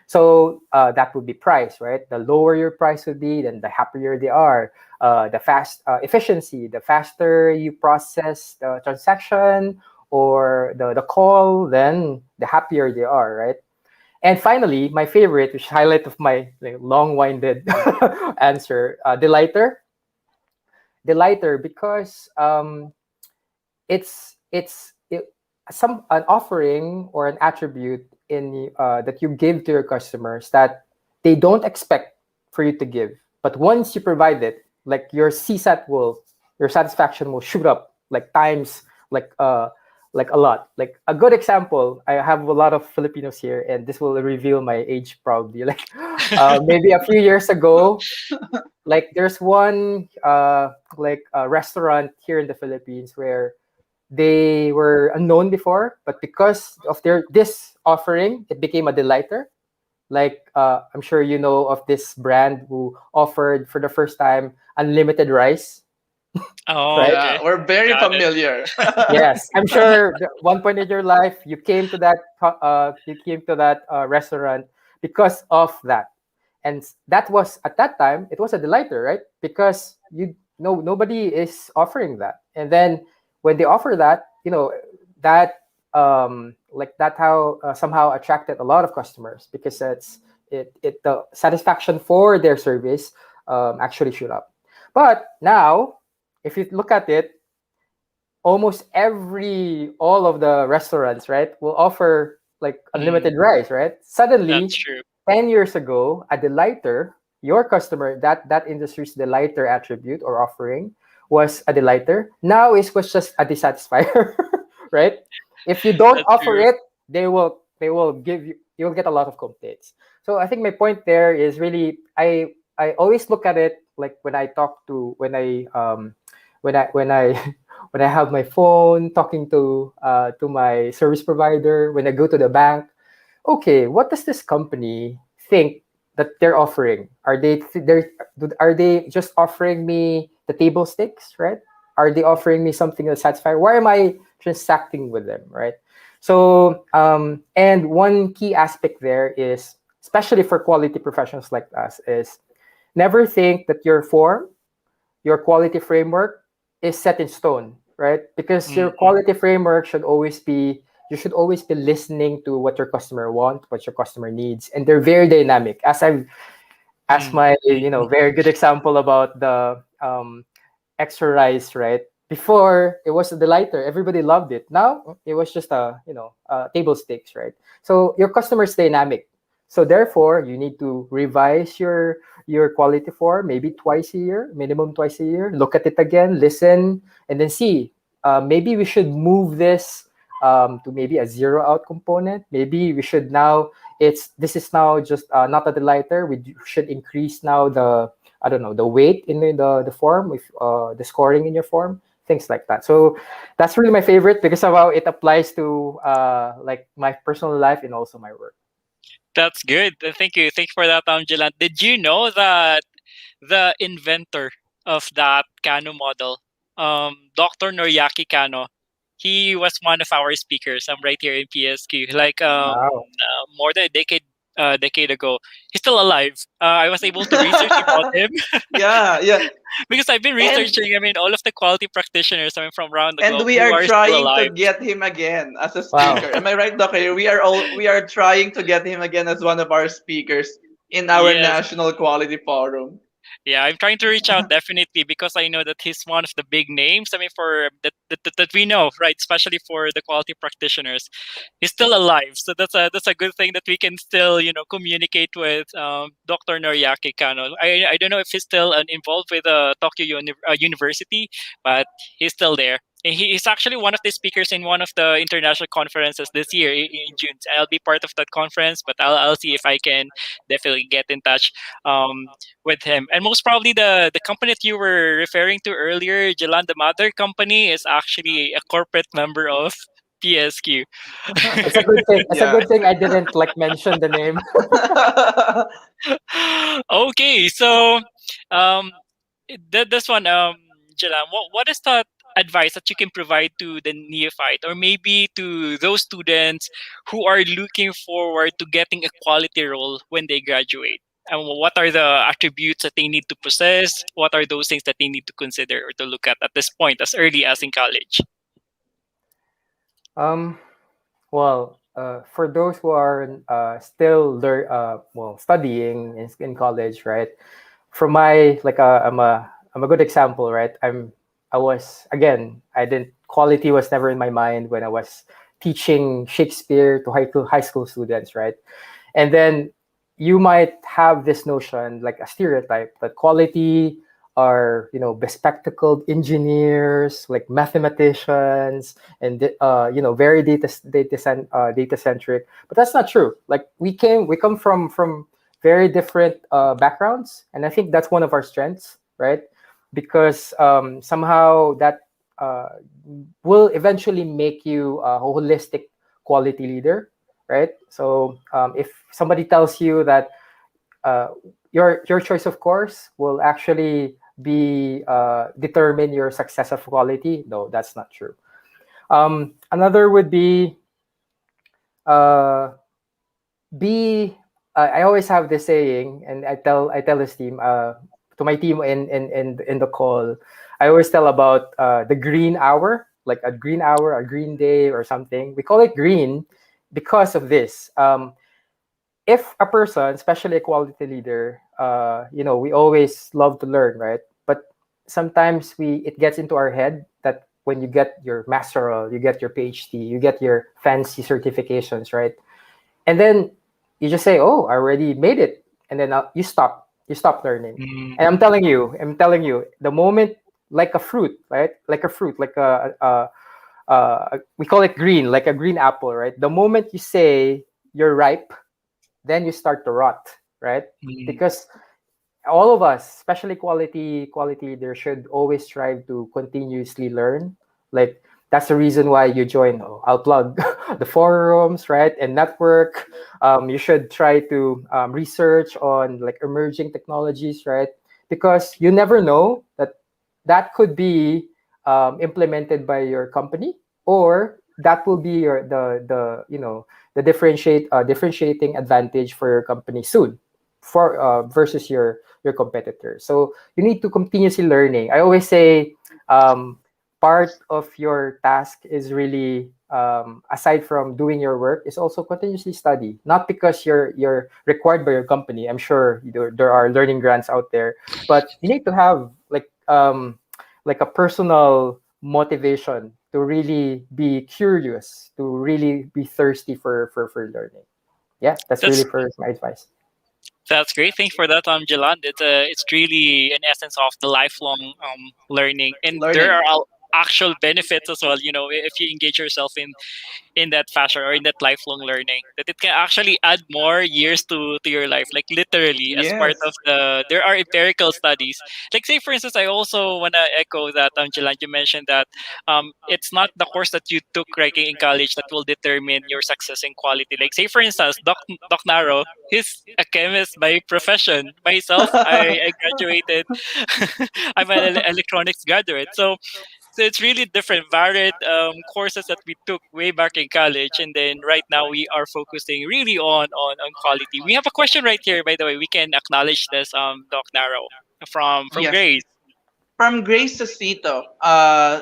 So that would be price, right? The lower your price would be, then the happier they are. The fast efficiency, the faster you process the transaction or the call, then the happier they are, right? And finally, my favorite, which highlight of my like, long-winded answer, delighter, because it's some an offering or an attribute in that you give to your customers that they don't expect for you to give, but once you provide it, like your satisfaction will shoot up like times, like like a lot. Like a good example, I have a lot of Filipinos here, and this will reveal my age probably. Like maybe a few years ago, like there's one like a restaurant here in the Philippines where they were unknown before, but because of their this offering, it became a delighter. Like I'm sure you know of this brand who offered for the first time unlimited rice, Oh, right? okay. Yeah. We're very Got it. familiar. Yes, I'm sure one point in your life you came to that restaurant because of that, and that was at that time it was a delighter, right? Because you know nobody is offering that, and then when they offer that, that like that how somehow attracted a lot of customers because it the satisfaction for their service actually shoot up. But now, if you look at it, almost all of the restaurants, right, will offer like Mm, unlimited rice, right? that's Suddenly, true. 10 years ago, a delighter, your customer, that industry's delighter attribute or offering was a delighter. Now it was just a dissatisfier, right? If you don't That's offer true. it, they will give you'll get a lot of complaints. So I think my point there is really I always look at it like when I talk to when I when I have my phone talking to my service provider, when I go to the bank, okay, what does this company think that they're offering? Are they just offering me the table stakes, right? Are they offering me something that's satisfying? Why am I transacting with them, right? So, and one key aspect there is, especially for quality professionals like us, is never think that your form, your quality framework is set in stone, right? Because your Mm-hmm. quality framework should always be, you should always be listening to what your customer wants, what your customer needs, and they're very dynamic. As my very good example about the extra rice, right? Before it was the lighter, everybody loved it. Now it was just table stakes, right? So your customer is dynamic. So therefore, you need to revise your quality form maybe twice a year, minimum twice a year. Look at it again, listen, and then see. Maybe we should move this to maybe a zero out component. Maybe we should now. This is now just not a lighter. We should increase now the, I don't know, the weight in the form, with the scoring in your form, things like that. So that's really my favorite because of how it applies to like my personal life and also my work. That's good. Thank you. Thank you for that, Geland. Did you know that the inventor of that Kano model, Dr. Noriaki Kano, he was one of our speakers. I'm right here in PSQ. Like Wow. more than a decade ago. He's still alive. I was able to research about him Yeah, yeah. because I've been And researching. I mean, all of the quality practitioners, I mean, from around the and globe we who are are still trying to alive. get him again as a Wow. speaker. Am I right, Doctor? We are trying to get him again as one of our speakers in our Yes. national quality forum. Yeah, I'm trying to reach out definitely because I know that he's one of the big names. I mean, for that we know, right? Especially for the quality practitioners, he's still alive, so that's a good thing that we can still communicate with Dr. Noriaki Kano. I don't know if he's still involved with Tokyo University, but he's still there. And he's actually one of the speakers in one of the international conferences this year in June. I'll be part of that conference, but I'll see if I can definitely get in touch. With him. And most probably the company that you were referring to earlier, Geland, the mother company, is actually a corporate member of PSQ. It's a good thing. It's a Yeah. good thing I didn't like mention the name. Okay, so um, this one, Geland, what is the advice that you can provide to the neophyte or maybe to those students who are looking forward to getting a quality role when they graduate? And what are the attributes that they need to possess? What are those things that they need to consider or to look at this point, as early as in college? Um, well, for those who are still studying in college, right? From my like I'm a good example, right? I was, again, I didn't quality was never in my mind when I was teaching Shakespeare to high school students, right? And then you might have this notion, like a stereotype, that quality are, bespectacled engineers, like mathematicians, and very data centric. But that's not true. Like we come from very different backgrounds, and I think that's one of our strengths, right? Because somehow that uh, will eventually make you a holistic quality leader, right? So if somebody tells you that uh, your choice of course will actually be determine your success of quality, no, that's not true. Another would be uh, be I always have this saying, and I tell this team to my team in the call. I always tell about the green hour, like a green hour, a green day, or something. We call it green because of this. If a person, especially a quality leader, we always love to learn, right? But sometimes it gets into our head that when you get your masteral, you get your PhD, you get your fancy certifications, right? And then you just say, "Oh, I already made it," and then you stop learning. Mm, And I'm telling you, the moment, like a fruit, right? Like a fruit, like we call it green, like a green apple, right? The moment you say you're ripe, then you start to rot, right? mm, Because all of us, especially quality leaders, should always strive to continuously learn. Like that's the reason why you join. I'll plug the forums, right, and network. You should try to research on like emerging technologies, right, because you never know that could be implemented by your company, or that will be the the differentiating advantage for your company soon, for versus your competitor. So you need to continuously learning. I always say part of your task is really aside from doing your work is also continuously study, not because you're required by your company. I'm sure there are learning grants out there, but you need to have like a personal motivation to really be curious, to really be thirsty for learning. Yeah, that's really That's for my advice. That's great. Thanks for that, Jalan. It's really an essence of the lifelong learning, and there Learning. are actual benefits as well. You know, if you engage yourself in that fashion or in that lifelong learning, that it can actually add more years to your life, like literally as part Yes. of there are empirical studies. Like say for instance, I also want to echo that, Jalan, you mentioned that it's not the course that you took right in college that will determine your success in quality. Like say for instance, Doc Naro, he's a chemist by profession. Myself, I graduated. I'm an electronics graduate, so it's really different, varied courses that we took way back in college, and then right now we are focusing really on quality. We have a question right here, by the way. We can acknowledge this, Doc Narrow, from Yes. Grace. From Grace Sosito,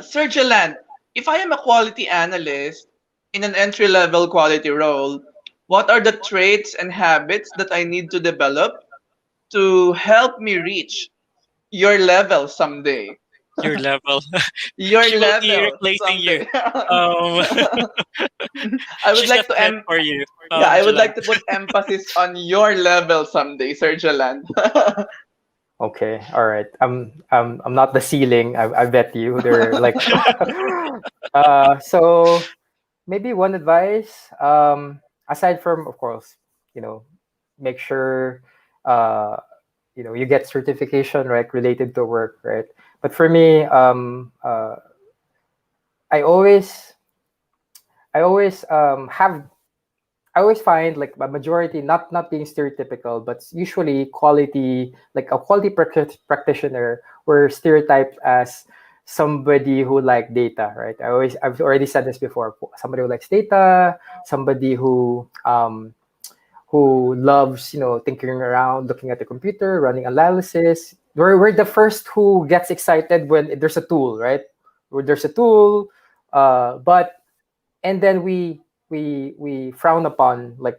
Sir Geland, if I am a quality analyst in an entry-level quality role, what are the traits and habits that I need to develop to help me reach your level someday? Your level, Your she will be level replacing you. someday. Um, I would she's like just to meant for you, yeah, I would Jalan. like to put emphasis on your level someday, Sir Geland. Okay, all right. I'm not the ceiling. I bet you. They're like, so maybe one advice, aside from, of course, you know, make sure, uh, you get certification, right, related to work, right. But for me, I always, I always have I always find like a majority, not being stereotypical, but usually quality, like a quality practitioner, were stereotyped as somebody who like data, right? I've already said this before. Somebody who likes data, somebody who loves, tinkering around, looking at the computer, running analysis. We're the first who gets excited when there's a tool, right? Where there's a tool, but and then we frown upon like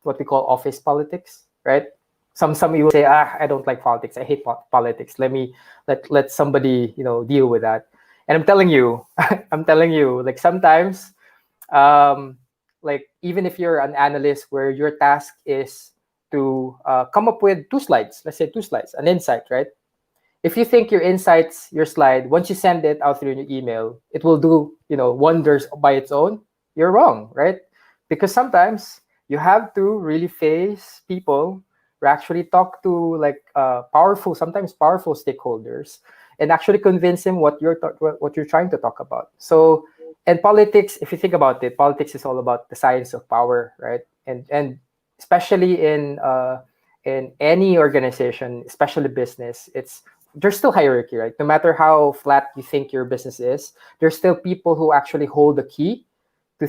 what we call office politics, right? Some you will say, I don't like politics, I hate politics. Let somebody deal with that. And I'm telling you, I'm telling you, like sometimes, um, like even if you're an analyst where your task is to come up with two slides, let's say two slides, an insight, right? If you think your insights, your slide, once you send it out through your email, it will do, wonders by its own, you're wrong, right? Because sometimes you have to really face people or actually talk to like sometimes powerful stakeholders and actually convince them what you're trying to talk about. So, and politics, if you think about it, politics is all about the science of power, right? And especially in any organization, especially business, there's still hierarchy, right? No matter how flat you think your business is, there's still people who actually hold the key to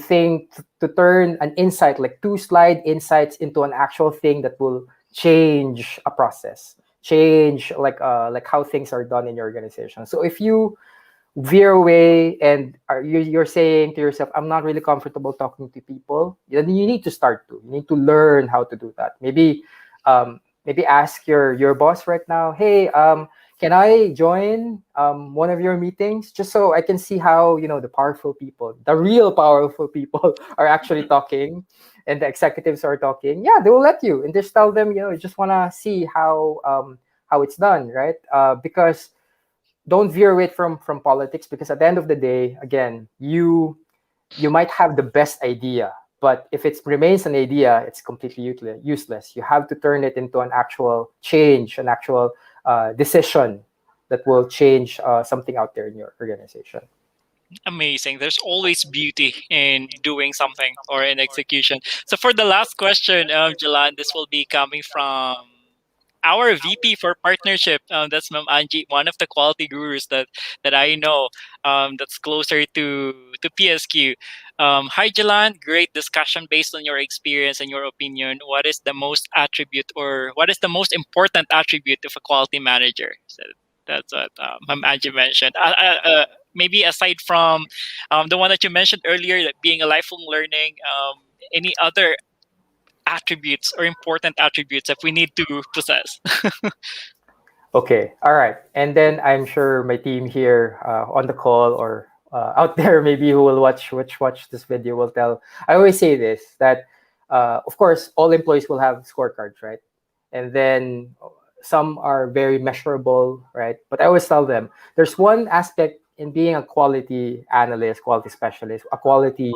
turn an insight, like two slide insights, into an actual thing that will change a process, change like how things are done in your organization. So if you veer away and you're saying to yourself, I'm not really comfortable talking to people, then you need to you need to learn how to do that. Maybe ask your boss right now, hey, can I join one of your meetings just so I can see how the powerful people, the real powerful people, are actually talking, and the executives are talking. Yeah, they will let you, and just tell them, you just want to see how it's done, right? Because don't veer away from politics, because at the end of the day, again, you might have the best idea, But if it remains an idea, it's completely useless. You have to turn it into an actual change, an actual decision that will change something out there in your organization. Amazing. There's always beauty in doing something or in execution. So for the last question, Jalan, this will be coming from our VP for partnership. That's Ma'am Angie, one of the quality gurus that I know. That's closer to PSQ. Hi, Jalan. Great discussion based on your experience and your opinion. What is the most attribute, or what is the most important attribute of a quality manager? So that's what Ma'am Angie mentioned. Maybe aside from the one that you mentioned earlier, that being a lifelong learning, any other attributes or important attributes that we need to possess? Okay, all right. And then I'm sure my team here on the call or out there, maybe who will watch this video will tell. I always say this that, of course, all employees will have scorecards, right? And then some are very measurable, right? But I always tell them there's one aspect in being a quality analyst, quality specialist, a quality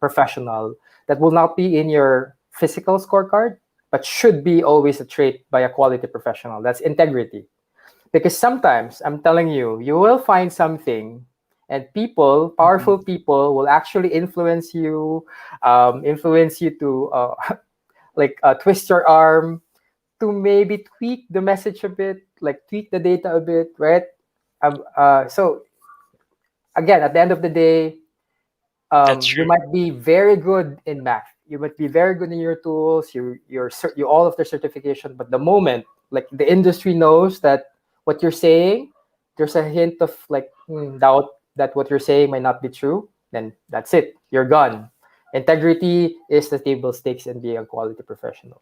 professional that will not be in your physical scorecard, but should be always a trait by a quality professional. That's integrity. Because sometimes, I'm telling you, you will find something and people, powerful people, will actually influence you to twist your arm to maybe tweak the message a bit, like tweak the data a bit, right? So again, at the end of the day, That's you true. might be very good in math. You might be very good in your tools. You all of their certification. But the moment like the industry knows that what you're saying, there's a hint of like doubt that what you're saying might not be true. Then that's it. You're gone. Integrity is the table stakes in being a quality professional.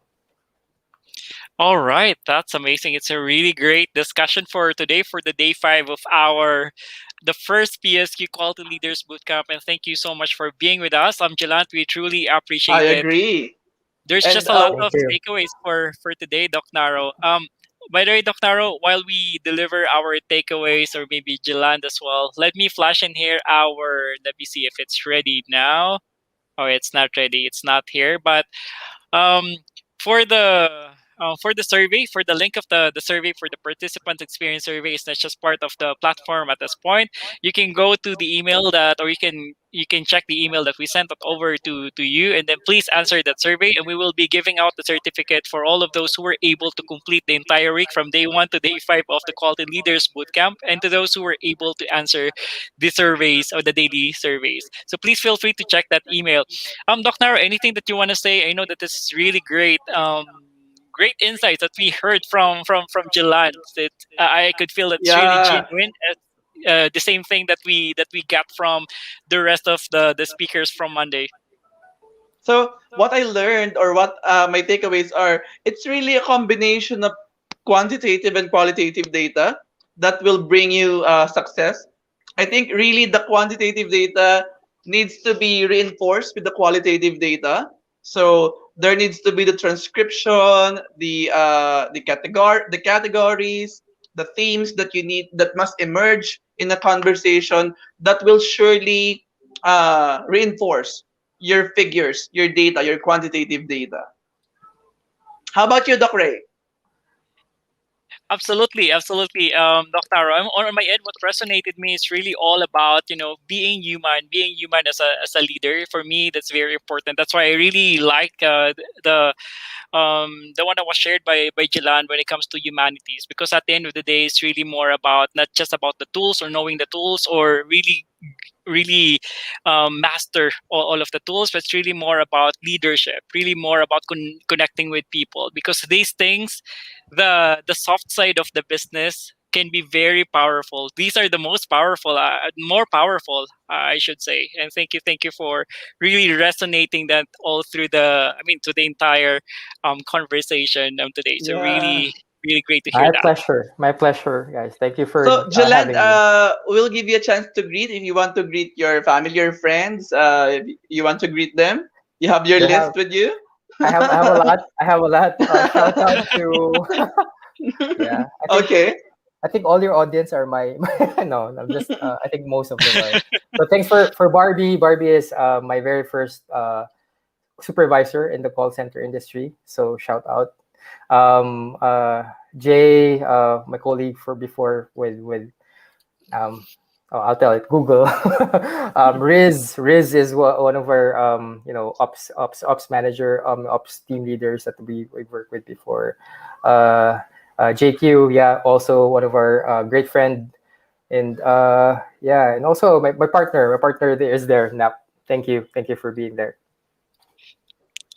All right, that's amazing. It's a really great discussion for today, for the day 5 of the first PSQ Quality Leaders Bootcamp. And thank you so much for being with us. Jalant. We truly I appreciate it. agree. There's And just a lot Thank of you. takeaways for today, Doc Naro. By the way, Doc Naro, while we deliver our takeaways, or maybe Jaland as well, let me flash in here let me see if it's ready now. Oh, it's not ready. It's not here. But um, for the survey, for the link of the survey for the participant experience survey, is not just part of the platform at this point. You can go to the email that, or you can check the email that we sent it over to you, and then please answer that survey, and we will be giving out the certificate for all of those who were able to complete the entire week from day 1 to day 5 of the Quality Leaders Bootcamp, and to those who were able to answer the surveys, or the daily surveys. So please feel free to check that email. Doc Naro, anything that you want to say? I know that this is really great. Great insights that we heard from Jilan. That I could feel it's really yeah. genuine. The same thing that we got from the rest of the speakers from Monday. So what I learned, or what my takeaways are, it's really a combination of quantitative and qualitative data that will bring you success. I think really the quantitative data needs to be reinforced with the qualitative data. So there needs to be the transcription, the categories, the themes that you need that must emerge in a conversation that will surely reinforce your figures, your data, your quantitative data. How about you, Doc Ray? Absolutely, absolutely, Dr. Taro. On my end, what resonated me is really all about being human as a leader. For me, that's very important. That's why I really like the one that was shared by Jilan when it comes to humanities, because at the end of the day, it's really more about not just about the tools or knowing the tools, or really master all of the tools, but it's really more about leadership, really more about connecting with people, because these things, the soft side of the business, can be very powerful. These are the most powerful, more powerful, I should say. And thank you for really resonating that all through to the entire conversation today. So Yeah. really, really great to hear that. My pleasure, guys. Thank you for So, Jaland, having me. we'll give you a chance to greet if you want to greet your family or friends. If you want to greet them, you have your They have list with you. I have a lot. I have a lot. Shout out to yeah. I think Okay. I think all your audience are my no, I'm just I think most of them are. So thanks for Barbie. Barbie is my very first supervisor in the call center industry. So shout out. Jay, my colleague for before with um, oh, I'll tell it. Google. Riz is one of our ops manager, ops team leaders that we worked with before. Uh, JQ, yeah, also one of our great friend, and yeah, and also my partner there is there. Nap. Thank you for being there.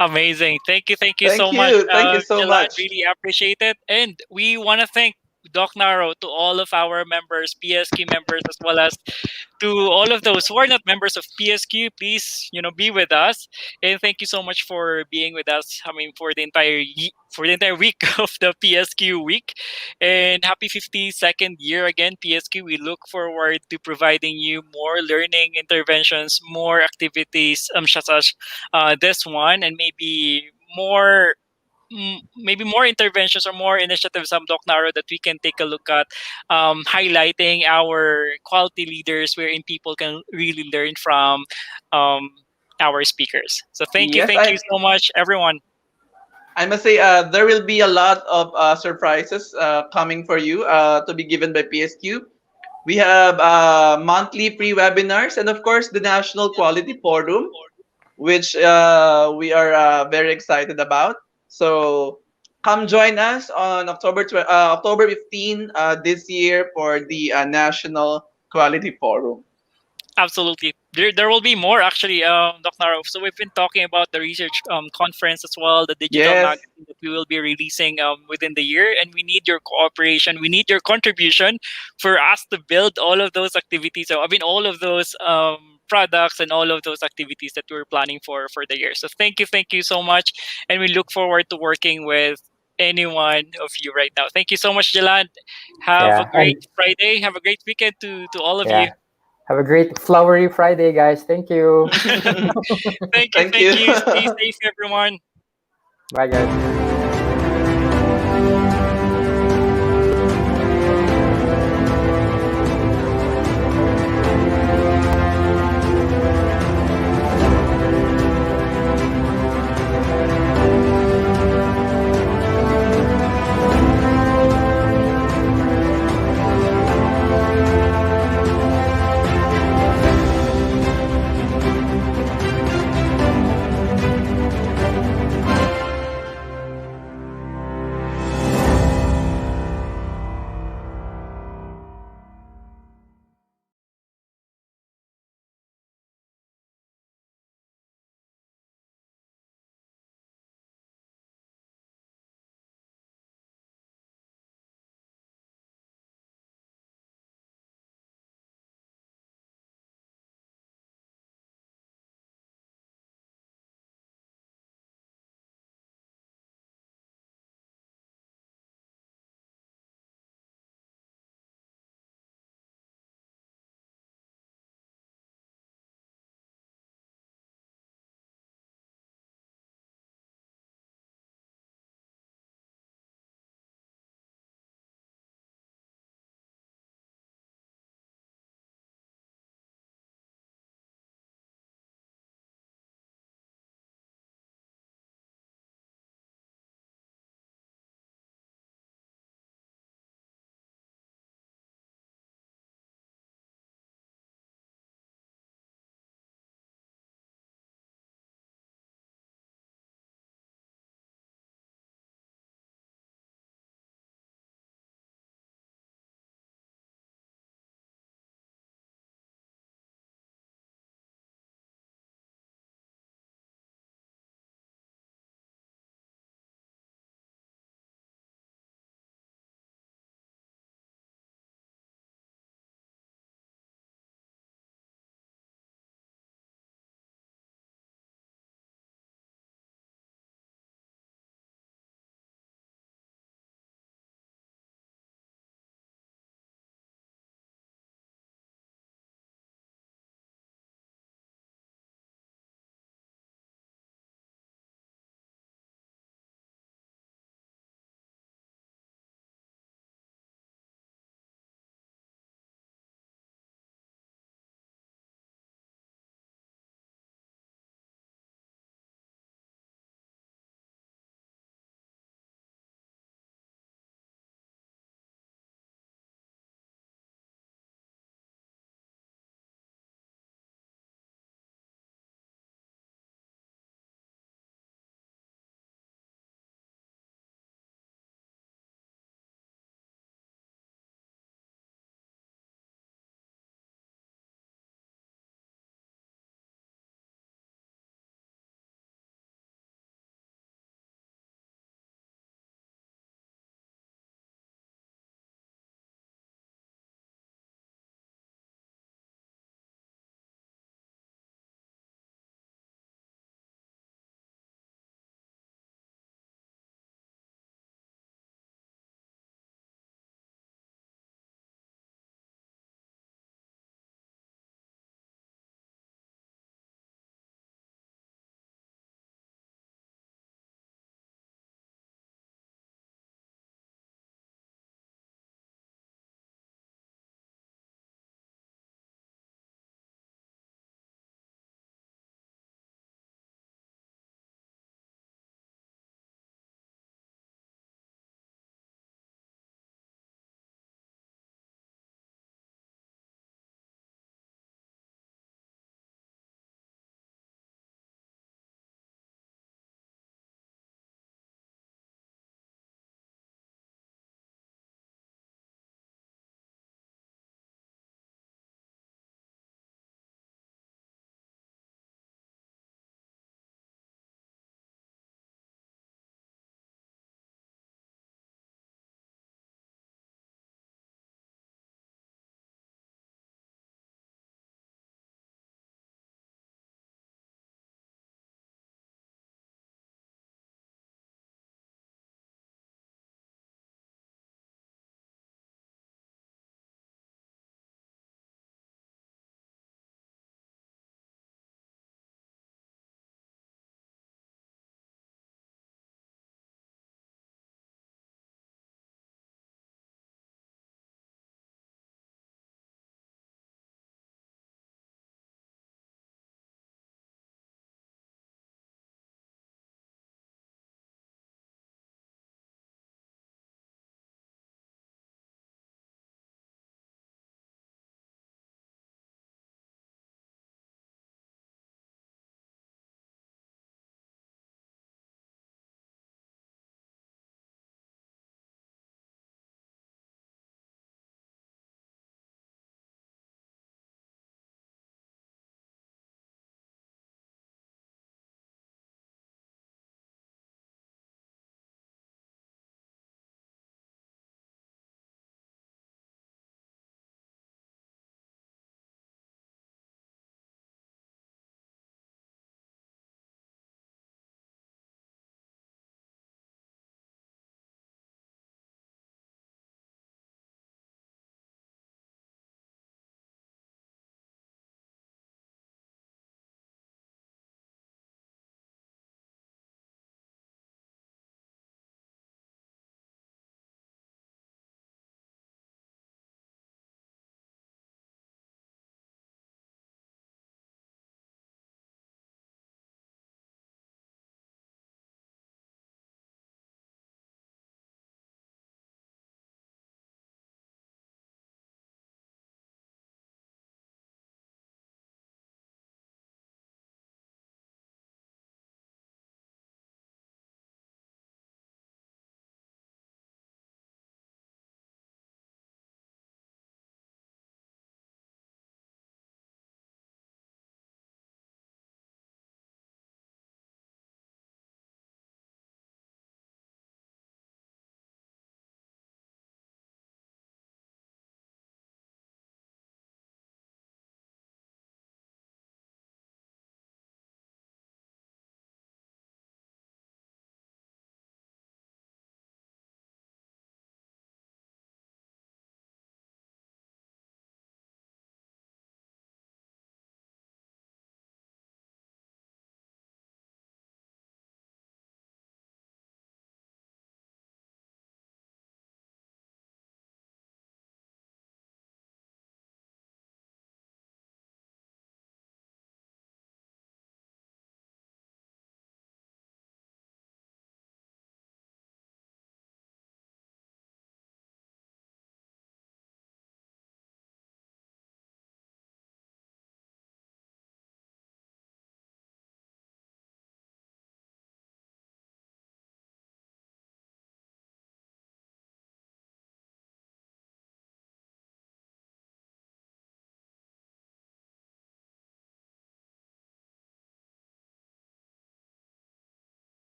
Amazing. Thank you so much, Thank you so Gilad. much. Really appreciate it. And we want to thank Doc Naro to all of our members, PSQ members, as well as to all of those who are not members of PSQ. Please, be with us. And thank you so much for being with us. I mean, for the entire week of the PSQ week. And happy 52nd year again, PSQ. We look forward to providing you more learning interventions, more activities, such as this one, and maybe more interventions or more initiatives, Doc Naro, that we can take a look at, highlighting our quality leaders, wherein people can really learn from um, our speakers. So Yes, thank you so much, everyone. I must say there will be a lot of surprises coming for you to be given by PSQ. We have monthly free webinars and of course the National Quality Forum, which we are very excited about. So come join us on October 15 this year for the National Quality Forum. Absolutely. There will be more actually, Doc Naro. So we've been talking about the research conference as well, the digital Yes, magazine that we will be releasing within the year, and we need your cooperation. We need your contribution for us to build all of those activities. So I mean, all of those products and all of those activities that we're planning for the year. So thank you so much, and we look forward to working with any one of you right now. Thank you so much, Jalan. Have a Yeah, great and Friday. Have a great weekend to all of you. yeah, have a great flowery Friday, guys. Thank you. thank you. Thank you. Stay safe, everyone. Bye, guys.